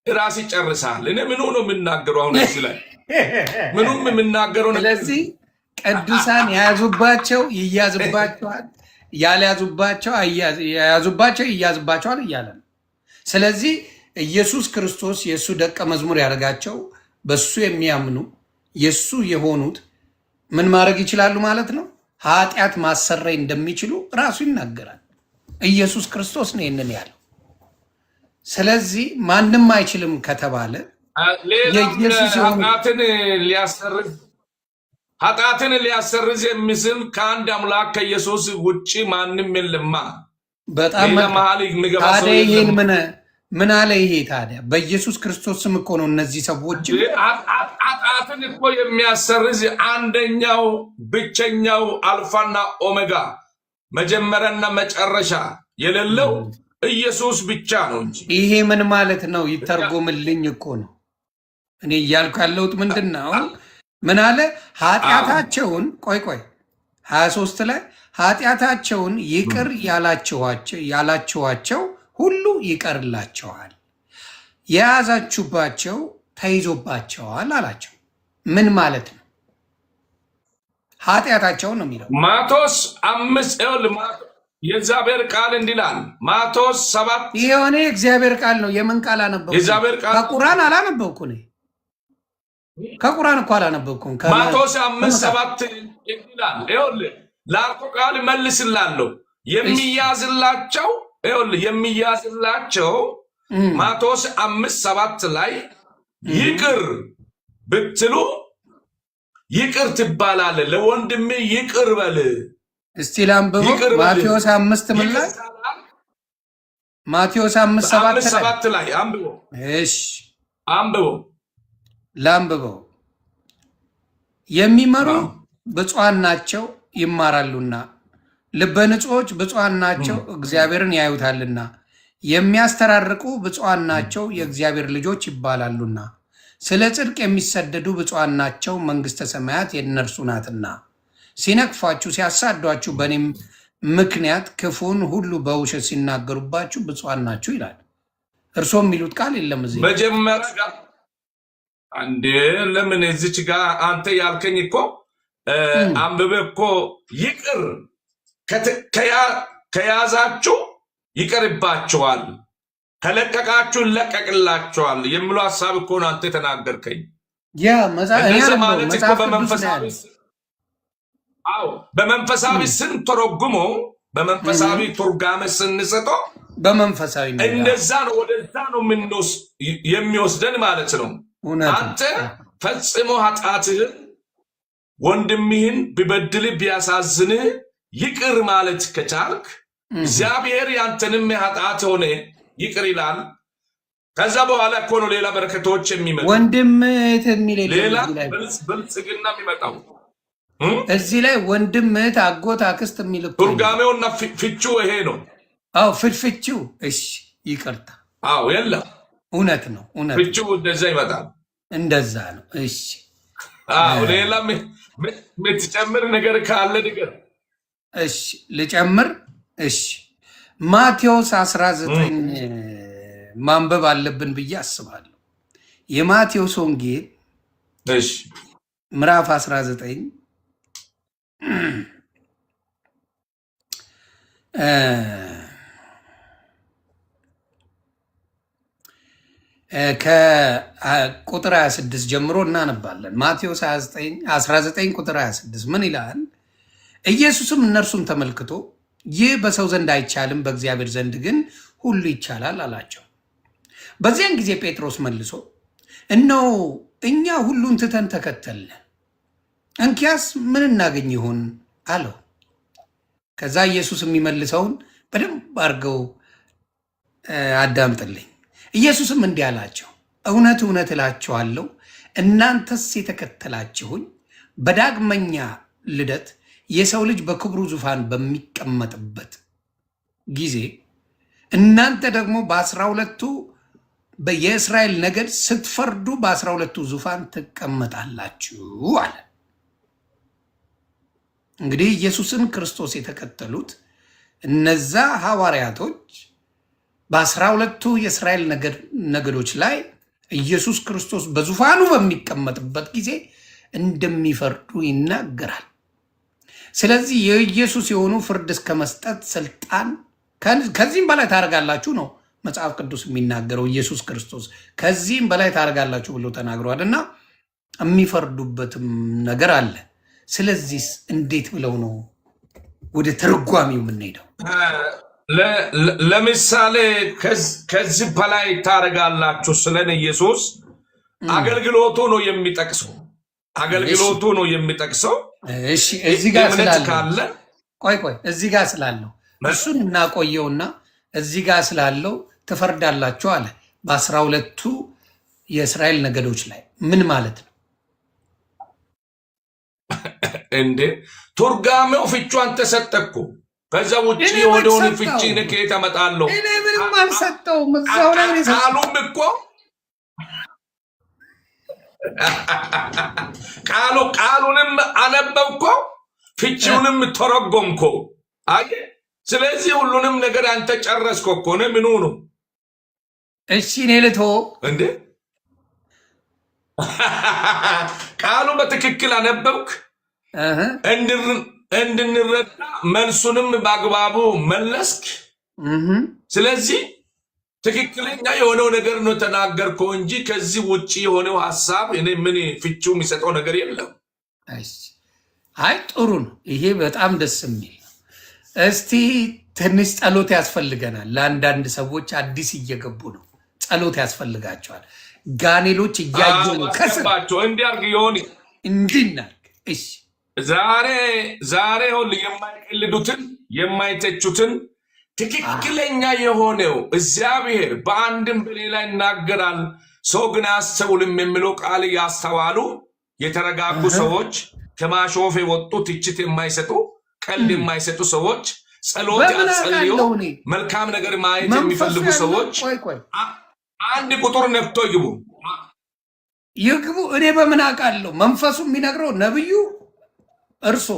ራሲ ጨርሳል። እኔ ምኑ ነው የምናገረው? አሁን እዚህ ላይ ምኑም የምናገረው። ስለዚህ ቅዱሳን የያዙባቸው ይያዝባቸዋል፣ ያልያዙባቸው የያዙባቸው ይያዝባቸዋል እያለ ነው። ስለዚህ ኢየሱስ ክርስቶስ የእሱ ደቀ መዝሙር ያደርጋቸው በሱ የሚያምኑ የሱ የሆኑት ምን ማድረግ ይችላሉ ማለት ነው? ኃጢአት ማሰረይ እንደሚችሉ ራሱ ይናገራል። ኢየሱስ ክርስቶስ ነው ይህንን ያለው። ስለዚህ ማንም አይችልም ከተባለ ኃጢአትን ሊያሰርዝ የሚስል ከአንድ አምላክ ከኢየሱስ ውጭ ማንም የለማ። በጣም ታዲያ ይሄን ምን አለ? ይሄ ታዲያ በኢየሱስ ክርስቶስ ስም እኮ ነው እነዚህ ሰዎች ኃጢአትን እኮ የሚያሰርዝ አንደኛው ብቸኛው አልፋና ኦሜጋ መጀመሪያና መጨረሻ የሌለው ኢየሱስ ብቻ ነው እንጂ። ይሄ ምን ማለት ነው? ይተርጎምልኝ እኮ ነው እኔ እያልኩ ያለሁት። ምንድን ነው? ምን አለ? ኃጢአታቸውን ቆይ 23 ላይ ኃጢአታቸውን ይቅር ያላችኋቸው ሁሉ ይቀርላቸዋል፣ የያዛችሁባቸው ተይዞባቸዋል አላቸው። ምን ማለት ነው? ኃጢአታቸውን ነው የሚለው። ማቴዎስ 5 የእግዚአብሔር ቃል እንዲላል ማቴዎስ 7 የሆነ የእግዚአብሔር ቃል ነው። የምን ቃል አነበብኩ? ከቁርአን አላነበብኩ እኔ ከቁርአን እኮ አላነበብኩም። ማቴዎስ 5:7 ይላል። ይኸውልህ ላልኩ ቃል መልስላለሁ። የሚያዝላቸው ማቴዎስ 5:7 ላይ ይቅር ብትሉ ይቅር ትባላለህ፣ ለወንድም ይቅር በል። እስቲ ላንብበው። ማቴዎስ 5 ምን ላይ? ማቴዎስ 5:7 ላይ አንብበው። እሺ አንብበው። ላንብበው። የሚመሩ ብፁዓን ናቸው ይማራሉና፣ ልበ ንጹሖች ብፁዓን ናቸው እግዚአብሔርን ያዩታልና፣ የሚያስተራርቁ ብፁዓን ናቸው የእግዚአብሔር ልጆች ይባላሉና፣ ስለ ጽድቅ የሚሰደዱ ብፁዓን ናቸው መንግሥተ ሰማያት የእነርሱ ናትና፣ ሲነቅፏችሁ ሲያሳዷችሁ በእኔም ምክንያት ክፉን ሁሉ በውሸት ሲናገሩባችሁ ብፁዓን ናችሁ ይላል። እርሶም የሚሉት ቃል የለም እዚህ እንዴ ለምን እዚች ጋር አንተ ያልከኝ እኮ አንብበህ እኮ ይቅር ከያዛችሁ ይቀርባችኋል፣ ከለቀቃችሁ ይለቀቅላችኋል የሚሉ ሀሳብ እኮ ነው አንተ የተናገርከኝ። እንደዚህ ማለት እኮ በመንፈሳዊ ስንተረጉሞ በመንፈሳዊ ቱርጋሜ ስንሰጠው በመንፈሳዊ እንደዛ ነው፣ ወደዛ ነው የሚወስደን ማለት ነው። አንተ ፈጽሞ ኃጢአትህን ወንድምህን ቢበድልህ ቢያሳዝንህ ይቅር ማለት ከቻልክ እግዚአብሔር ያንተንም ኃጢአት ሆነ ይቅር ይላል። ከዛ በኋላ እኮ ነው ሌላ በረከቶች የሚመጡ ወንድምህ የሚል ሌላ ብልጽግና የሚመጣው እዚህ ላይ ወንድምህ፣ አጎት፣ አክስት የሚል ቱርጋሜውና ፍቺው ይሄ ነው። አዎ ፍቺው። እሺ ይቅርታ። አዎ የለም እውነት ነው። እውነት ፍቺው እንደዛ ይመጣል። እንደዛ ነው። እሺ አዎ ሌላ የምትጨምር ነገር ካለ ንገር። እሺ ልጨምር። እሺ ማቴዎስ 19 ማንበብ አለብን ብዬ አስባለሁ። የማቴዎስ ወንጌል እሺ ምዕራፍ 19 ከቁጥር 26 ጀምሮ እናነባለን። ማቴዎስ 19 ቁጥር 26 ምን ይላል? ኢየሱስም እነርሱን ተመልክቶ ይህ በሰው ዘንድ አይቻልም፣ በእግዚአብሔር ዘንድ ግን ሁሉ ይቻላል አላቸው። በዚያን ጊዜ ጴጥሮስ መልሶ እነሆ እኛ ሁሉን ትተን ተከተልን፣ እንኪያስ ምን እናገኝ ይሆን አለው። ከዛ ኢየሱስ የሚመልሰውን በደንብ አድርገው አዳምጥልኝ። ኢየሱስም እንዲህ አላቸው፣ እውነት እውነት እላችኋለሁ እናንተስ የተከተላችሁኝ በዳግመኛ ልደት የሰው ልጅ በክብሩ ዙፋን በሚቀመጥበት ጊዜ እናንተ ደግሞ በ12ቱ የእስራኤል ነገድ ስትፈርዱ በ12ቱ ዙፋን ትቀመጣላችሁ አለ። እንግዲህ ኢየሱስን ክርስቶስ የተከተሉት እነዛ ሐዋርያቶች በ12ቱ የእስራኤል ነገዶች ላይ ኢየሱስ ክርስቶስ በዙፋኑ በሚቀመጥበት ጊዜ እንደሚፈርዱ ይናገራል። ስለዚህ የኢየሱስ የሆኑ ፍርድ እስከ መስጠት ስልጣን ከዚህም በላይ ታደርጋላችሁ ነው መጽሐፍ ቅዱስ የሚናገረው። ኢየሱስ ክርስቶስ ከዚህም በላይ ታደርጋላችሁ ብሎ ተናግሯል እና የሚፈርዱበትም ነገር አለ። ስለዚህ እንዴት ብለው ነው ወደ ተርጓሚው የምንሄደው? ለምሳሌ ከዚህ በላይ ታደርጋላችሁ ስለን ኢየሱስ አገልግሎቱ ነው የሚጠቅሰው። አገልግሎቱ ነው የሚጠቅሰው። እሺ እዚህ ጋር ስላለ ቆይ እዚህ ጋር ስላለው እሱን እናቆየውና እዚህ ጋር ስላለው ትፈርዳላችሁ አለ በ12ቱ የእስራኤል ነገዶች ላይ ምን ማለት ነው እንዴ? ቱርጋሜው ፍቿን ተሰጠኩ። ከዛ ውጭ የሆነውን ፍቺ ከየት አመጣለሁ? እኔ ምንም አልሰጠውም። እዛው ላይ ቃሉም እኮ ቃሉንም አነበብኮ ፍቺውንም ተረጎምኮ። አየ ስለዚህ ሁሉንም ነገር አንተ ጨረስኮ እኮ ነው። ምኑ ነው? እሺ እኔ ልቶ እንዴ ቃሉ በትክክል አነበብክ እንድንረዳ መልሱንም በአግባቡ መለስክ። ስለዚህ ትክክለኛ የሆነው ነገር ነው ተናገርከው እንጂ ከዚህ ውጭ የሆነው ሀሳብ እኔ ምን ፍቺው የሚሰጠው ነገር የለም። አይ ጥሩ ነው። ይሄ በጣም ደስ የሚል ነው። እስቲ ትንሽ ጸሎት ያስፈልገናል። ለአንዳንድ ሰዎች አዲስ እየገቡ ነው፣ ጸሎት ያስፈልጋቸዋል። ጋኔሎች እያዩ ነው። ከስባቸው እንዲያርግ የሆን እንዲናርግ እሺ ዛሬ ሁሉ የማይቀልዱትን የማይተቹትን ትክክለኛ የሆነው እግዚአብሔር በአንድም በሌላ ይናገራል፣ ሰው ግን አያስተውልም የሚለው ቃል ያስተዋሉ የተረጋጉ ሰዎች፣ ከማሾፍ የወጡ ትችት የማይሰጡ ቀልድ የማይሰጡ ሰዎች፣ ጸሎት ያጸልዩ መልካም ነገር ማየት የሚፈልጉ ሰዎች አንድ ቁጥር ነክቶ ይግቡ። እኔ በምን አውቃለሁ? መንፈሱ የሚነግረው ነብዩ እርሶ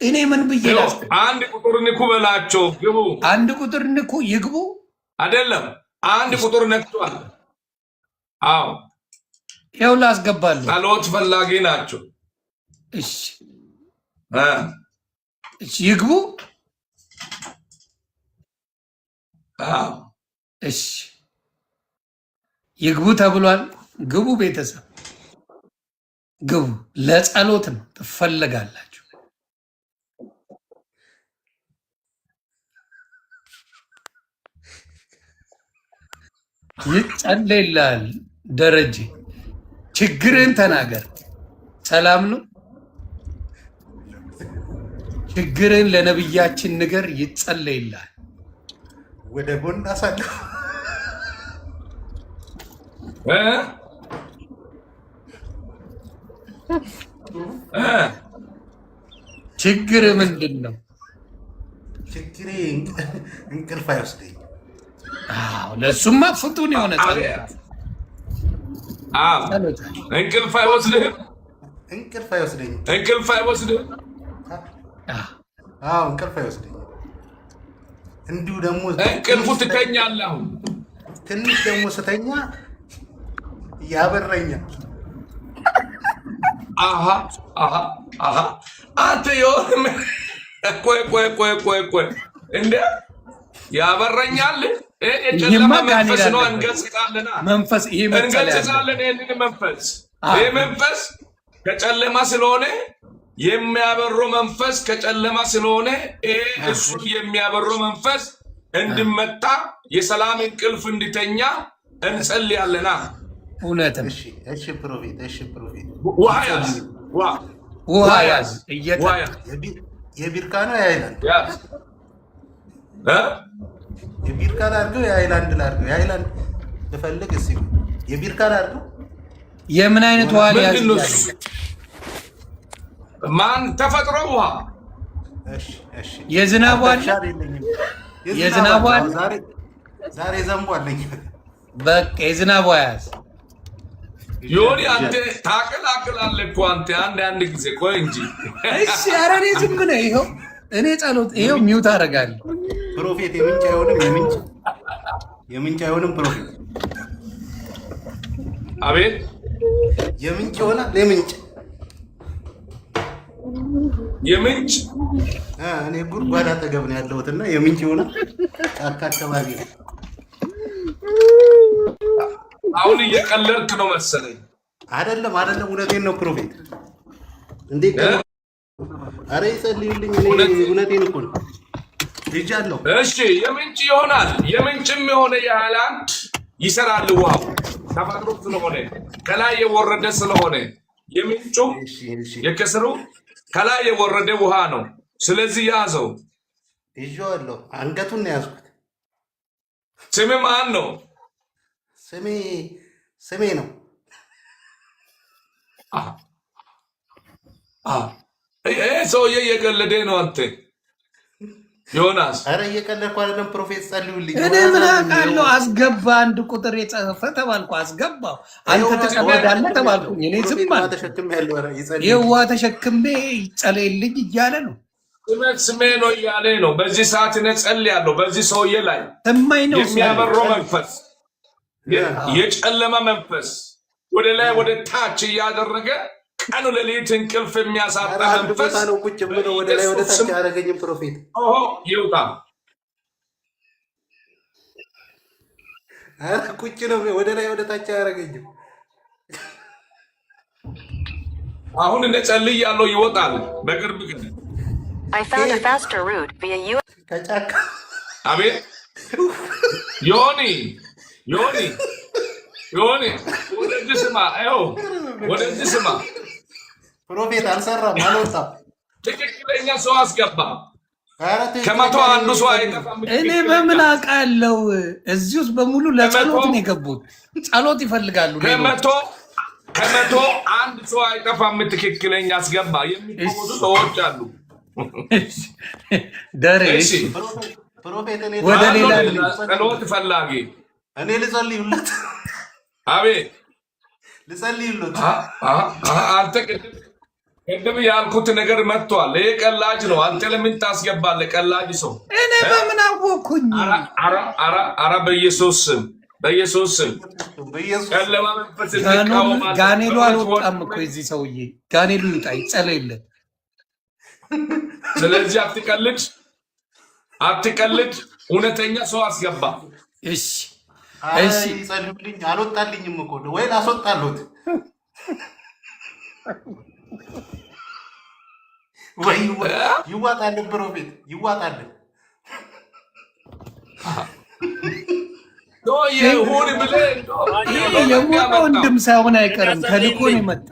እኔ ምን ብዬ አንድ ቁጥር ንኩ በላቸው ግቡ። አንድ ቁጥር ንኩ ይግቡ። አይደለም አንድ ቁጥር ነክቷል። አዎ ይኸው ላስገባለሁ። ጸሎት ፈላጊ ናቸው። እሺ እሺ ይግቡ። አዎ እሺ ይግቡ ተብሏል። ግቡ ቤተሰብ ግቡ። ለጸሎት ነው ትፈልጋላችሁ። ይጸለይልሃል። ደረጀ ችግርን ተናገር። ሰላም ነው። ችግርን ለነብያችን ንገር። ይጸለይልሃል። ወደ ጎን አሳልፍ። ችግር ምንድን ነው? ችግሬ እንቅልፍ አይወስደኝ። ለሱማ ፍቱን የሆነ እንቅልፍ አይወስድህም። እንቅልፍ አይወስደኝ። እንቅልፍ አይወስድህም። እንቅልፍ አይወስደኝ። እንዲሁ ደግሞ እንቅልፉ ትተኛለህ። አሁን ትንሽ ደግሞ ስተኛ ያበረኛል። አንተ የሆነ ቆይ እንደ ያበረኛል። የጨለማ መንፈስ ነው። እንገስጻለን። ይህንን መንፈስ ይህ መንፈስ ከጨለማ ስለሆነ የሚያበሩ መንፈስ ከጨለማ ስለሆነ እሱ የሚያበሩ መንፈስ እንድመታ የሰላም እንቅልፍ እንድተኛ እንጸልያለና። እውነትም እሺ ፕሮፌት ውሃ ያዝ። የቢርካ ነው የአይላንድ የቢርካ ላድርገው የአይላንድ ላድርገው? የአይላንድ ልፈልግ። እስኪ የቢርካ ላድርገው? የምን አይነት ውሃ ያዝ? ማን ተፈጥሮ ውሃ? የዝናብ ዋል የዝናብ ዋል ዛሬ ዘንቧለኝ። በቃ የዝናብ ውሃ ያዝ። ዮኒ አንተ ታቀላቅላለህ እኮ አንተ አንድ ጊዜ ቆይ እንጂ። እሺ ኧረ እኔ ዝም ነኝ። ይኸው እኔ ጸሎት ይኸው ሚውት አደርጋለሁ። ፕሮፌት የምንጭ አይሆንም ፕሮፌት። አቤት የምንጭ ይሆናል። የምንጭ እኔ ጉድጓድ አጠገብ ነው ያለሁትና የምንጭ ይሆናል። ጫካ አካባቢ ነው። አሁን እየቀለድክ ነው መሰለኝ። አይደለም እውነቴን ነው ፕሮፌት። እንዴ አረ ይጸልዩልኝ። እኔ እውነቴን እኮ ነው ይጃለሁ። እሺ የምንጭ ይሆናል። የምንጭም የሆነ የሃይላንድ ይሰራል። ውሃው ተፈጥሮ ስለሆነ ከላይ የወረደ ስለሆነ የምንጩም የከስሩ ከላይ የወረደ ውሃ ነው። ስለዚህ ያዘው። ይዤዋለሁ። አንገቱን ነው ያዝኩት። ስም ማን ነው? ስሜ ነው። ሰውዬ እየቀለደ ነው። አንተ ዮናስ። አረ እየቀለድኩ አይደለም ፕሮፌት፣ ጸልዩልኝ። እኔ ምን አውቃለሁ? አስገባ አንድ ቁጥር የጻፈ ተባልኩ፣ አስገባው። አንተ ተቀበዳለህ ተባልኩኝ። እኔ ዝም አልኩ። የዋ ተሸክሜ ይጸለይልኝ እያለ ነው። ስሜ ነው እያለ ነው። በዚህ ሰዓት እኔ ጸልያለሁ። በዚህ ሰውዬ ላይ የሚያበረው መንፈስ፣ የጨለማ መንፈስ ወደ ላይ ወደ ታች እያደረገ ቀኑ ሌሊት እንቅልፍ የሚያሳጣ መንፈስ ነው። ቁጭ ብሎ ወደ ላይ ወደ ታች ያደረገኝ ፕሮፌት ይውጣ። ቁጭ ነው ወደ ላይ ወደ ታች ያደረገኝ። አሁን እኔ ጸልያለሁ፣ ይወጣል በቅርብ ግን ከጫካ። አቤት ዮኒ ወደዚህ ስማ፣ ወደዚህ ስማ ፕሮፌት። አልሰራም፣ አልወጣም። ትክክለኛ ሰው አስገባ። ከመቶ አንዱ ሰው አይጠፋም። እኔ በምን አውቃለሁ? እዚህ ውስጥ በሙሉ ለጸሎት ነው የገቡት። ጸሎት ይፈልጋሉ። ከመቶ አንድ ሰው አይጠፋም። ትክክለኛ አስገባ። የሚቆሙ ሰዎች አሉ። ደሬ ወደ ሌላ ጸሎት ፈላጊ እኔ ልጸልዩለት። አቤት ልጸልዩለት። አንተ ቅድም ያልኩት ነገር መጥቷል። ይሄ ቀላጅ ነው። አንተ ለምን ታስገባለህ? ቀላጅ ሰው እኔ በምን አወኩኝ? አረ በኢየሱስ ስም በኢየሱስ ስም ጨለማ መንፈስ እንቃወማለን። ጋኔሉ አልወጣም እኮ የዚህ ሰውዬ ጋኔሉ ይውጣ፣ ይጸለይለት። ስለዚህ አትቀልድ፣ እውነተኛ ሰው አስገባ። እሺ እሺ፣ ጸልዩልኝ። አልወጣልኝም እኮ ወይ ላስወጣሉት ወይ ይዋጣልን፣ ፕሮፌት ይዋጣልን። ይሁን ብለህ የሞተ ወንድም ሳይሆን አይቀርም፣ ተልኮ ነው የመጣ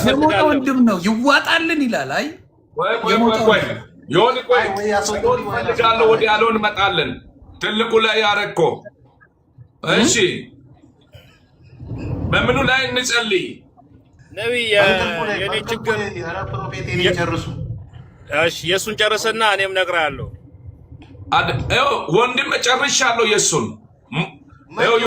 የሞተ ወንድም ነው። ይዋጣልን ይላል። አይ ቆይ ፈልጋለሁ፣ ወደ ያለውን እንመጣለን። ትልቁ ላይ ያረኮ እሺ፣ በምኑ ላይ እንጸልይ? ነቢይ የኔ ችግር የእሱን ጨርሰና እኔም እነግርሃለሁ። ወንድም ጨርሻለሁ የእሱን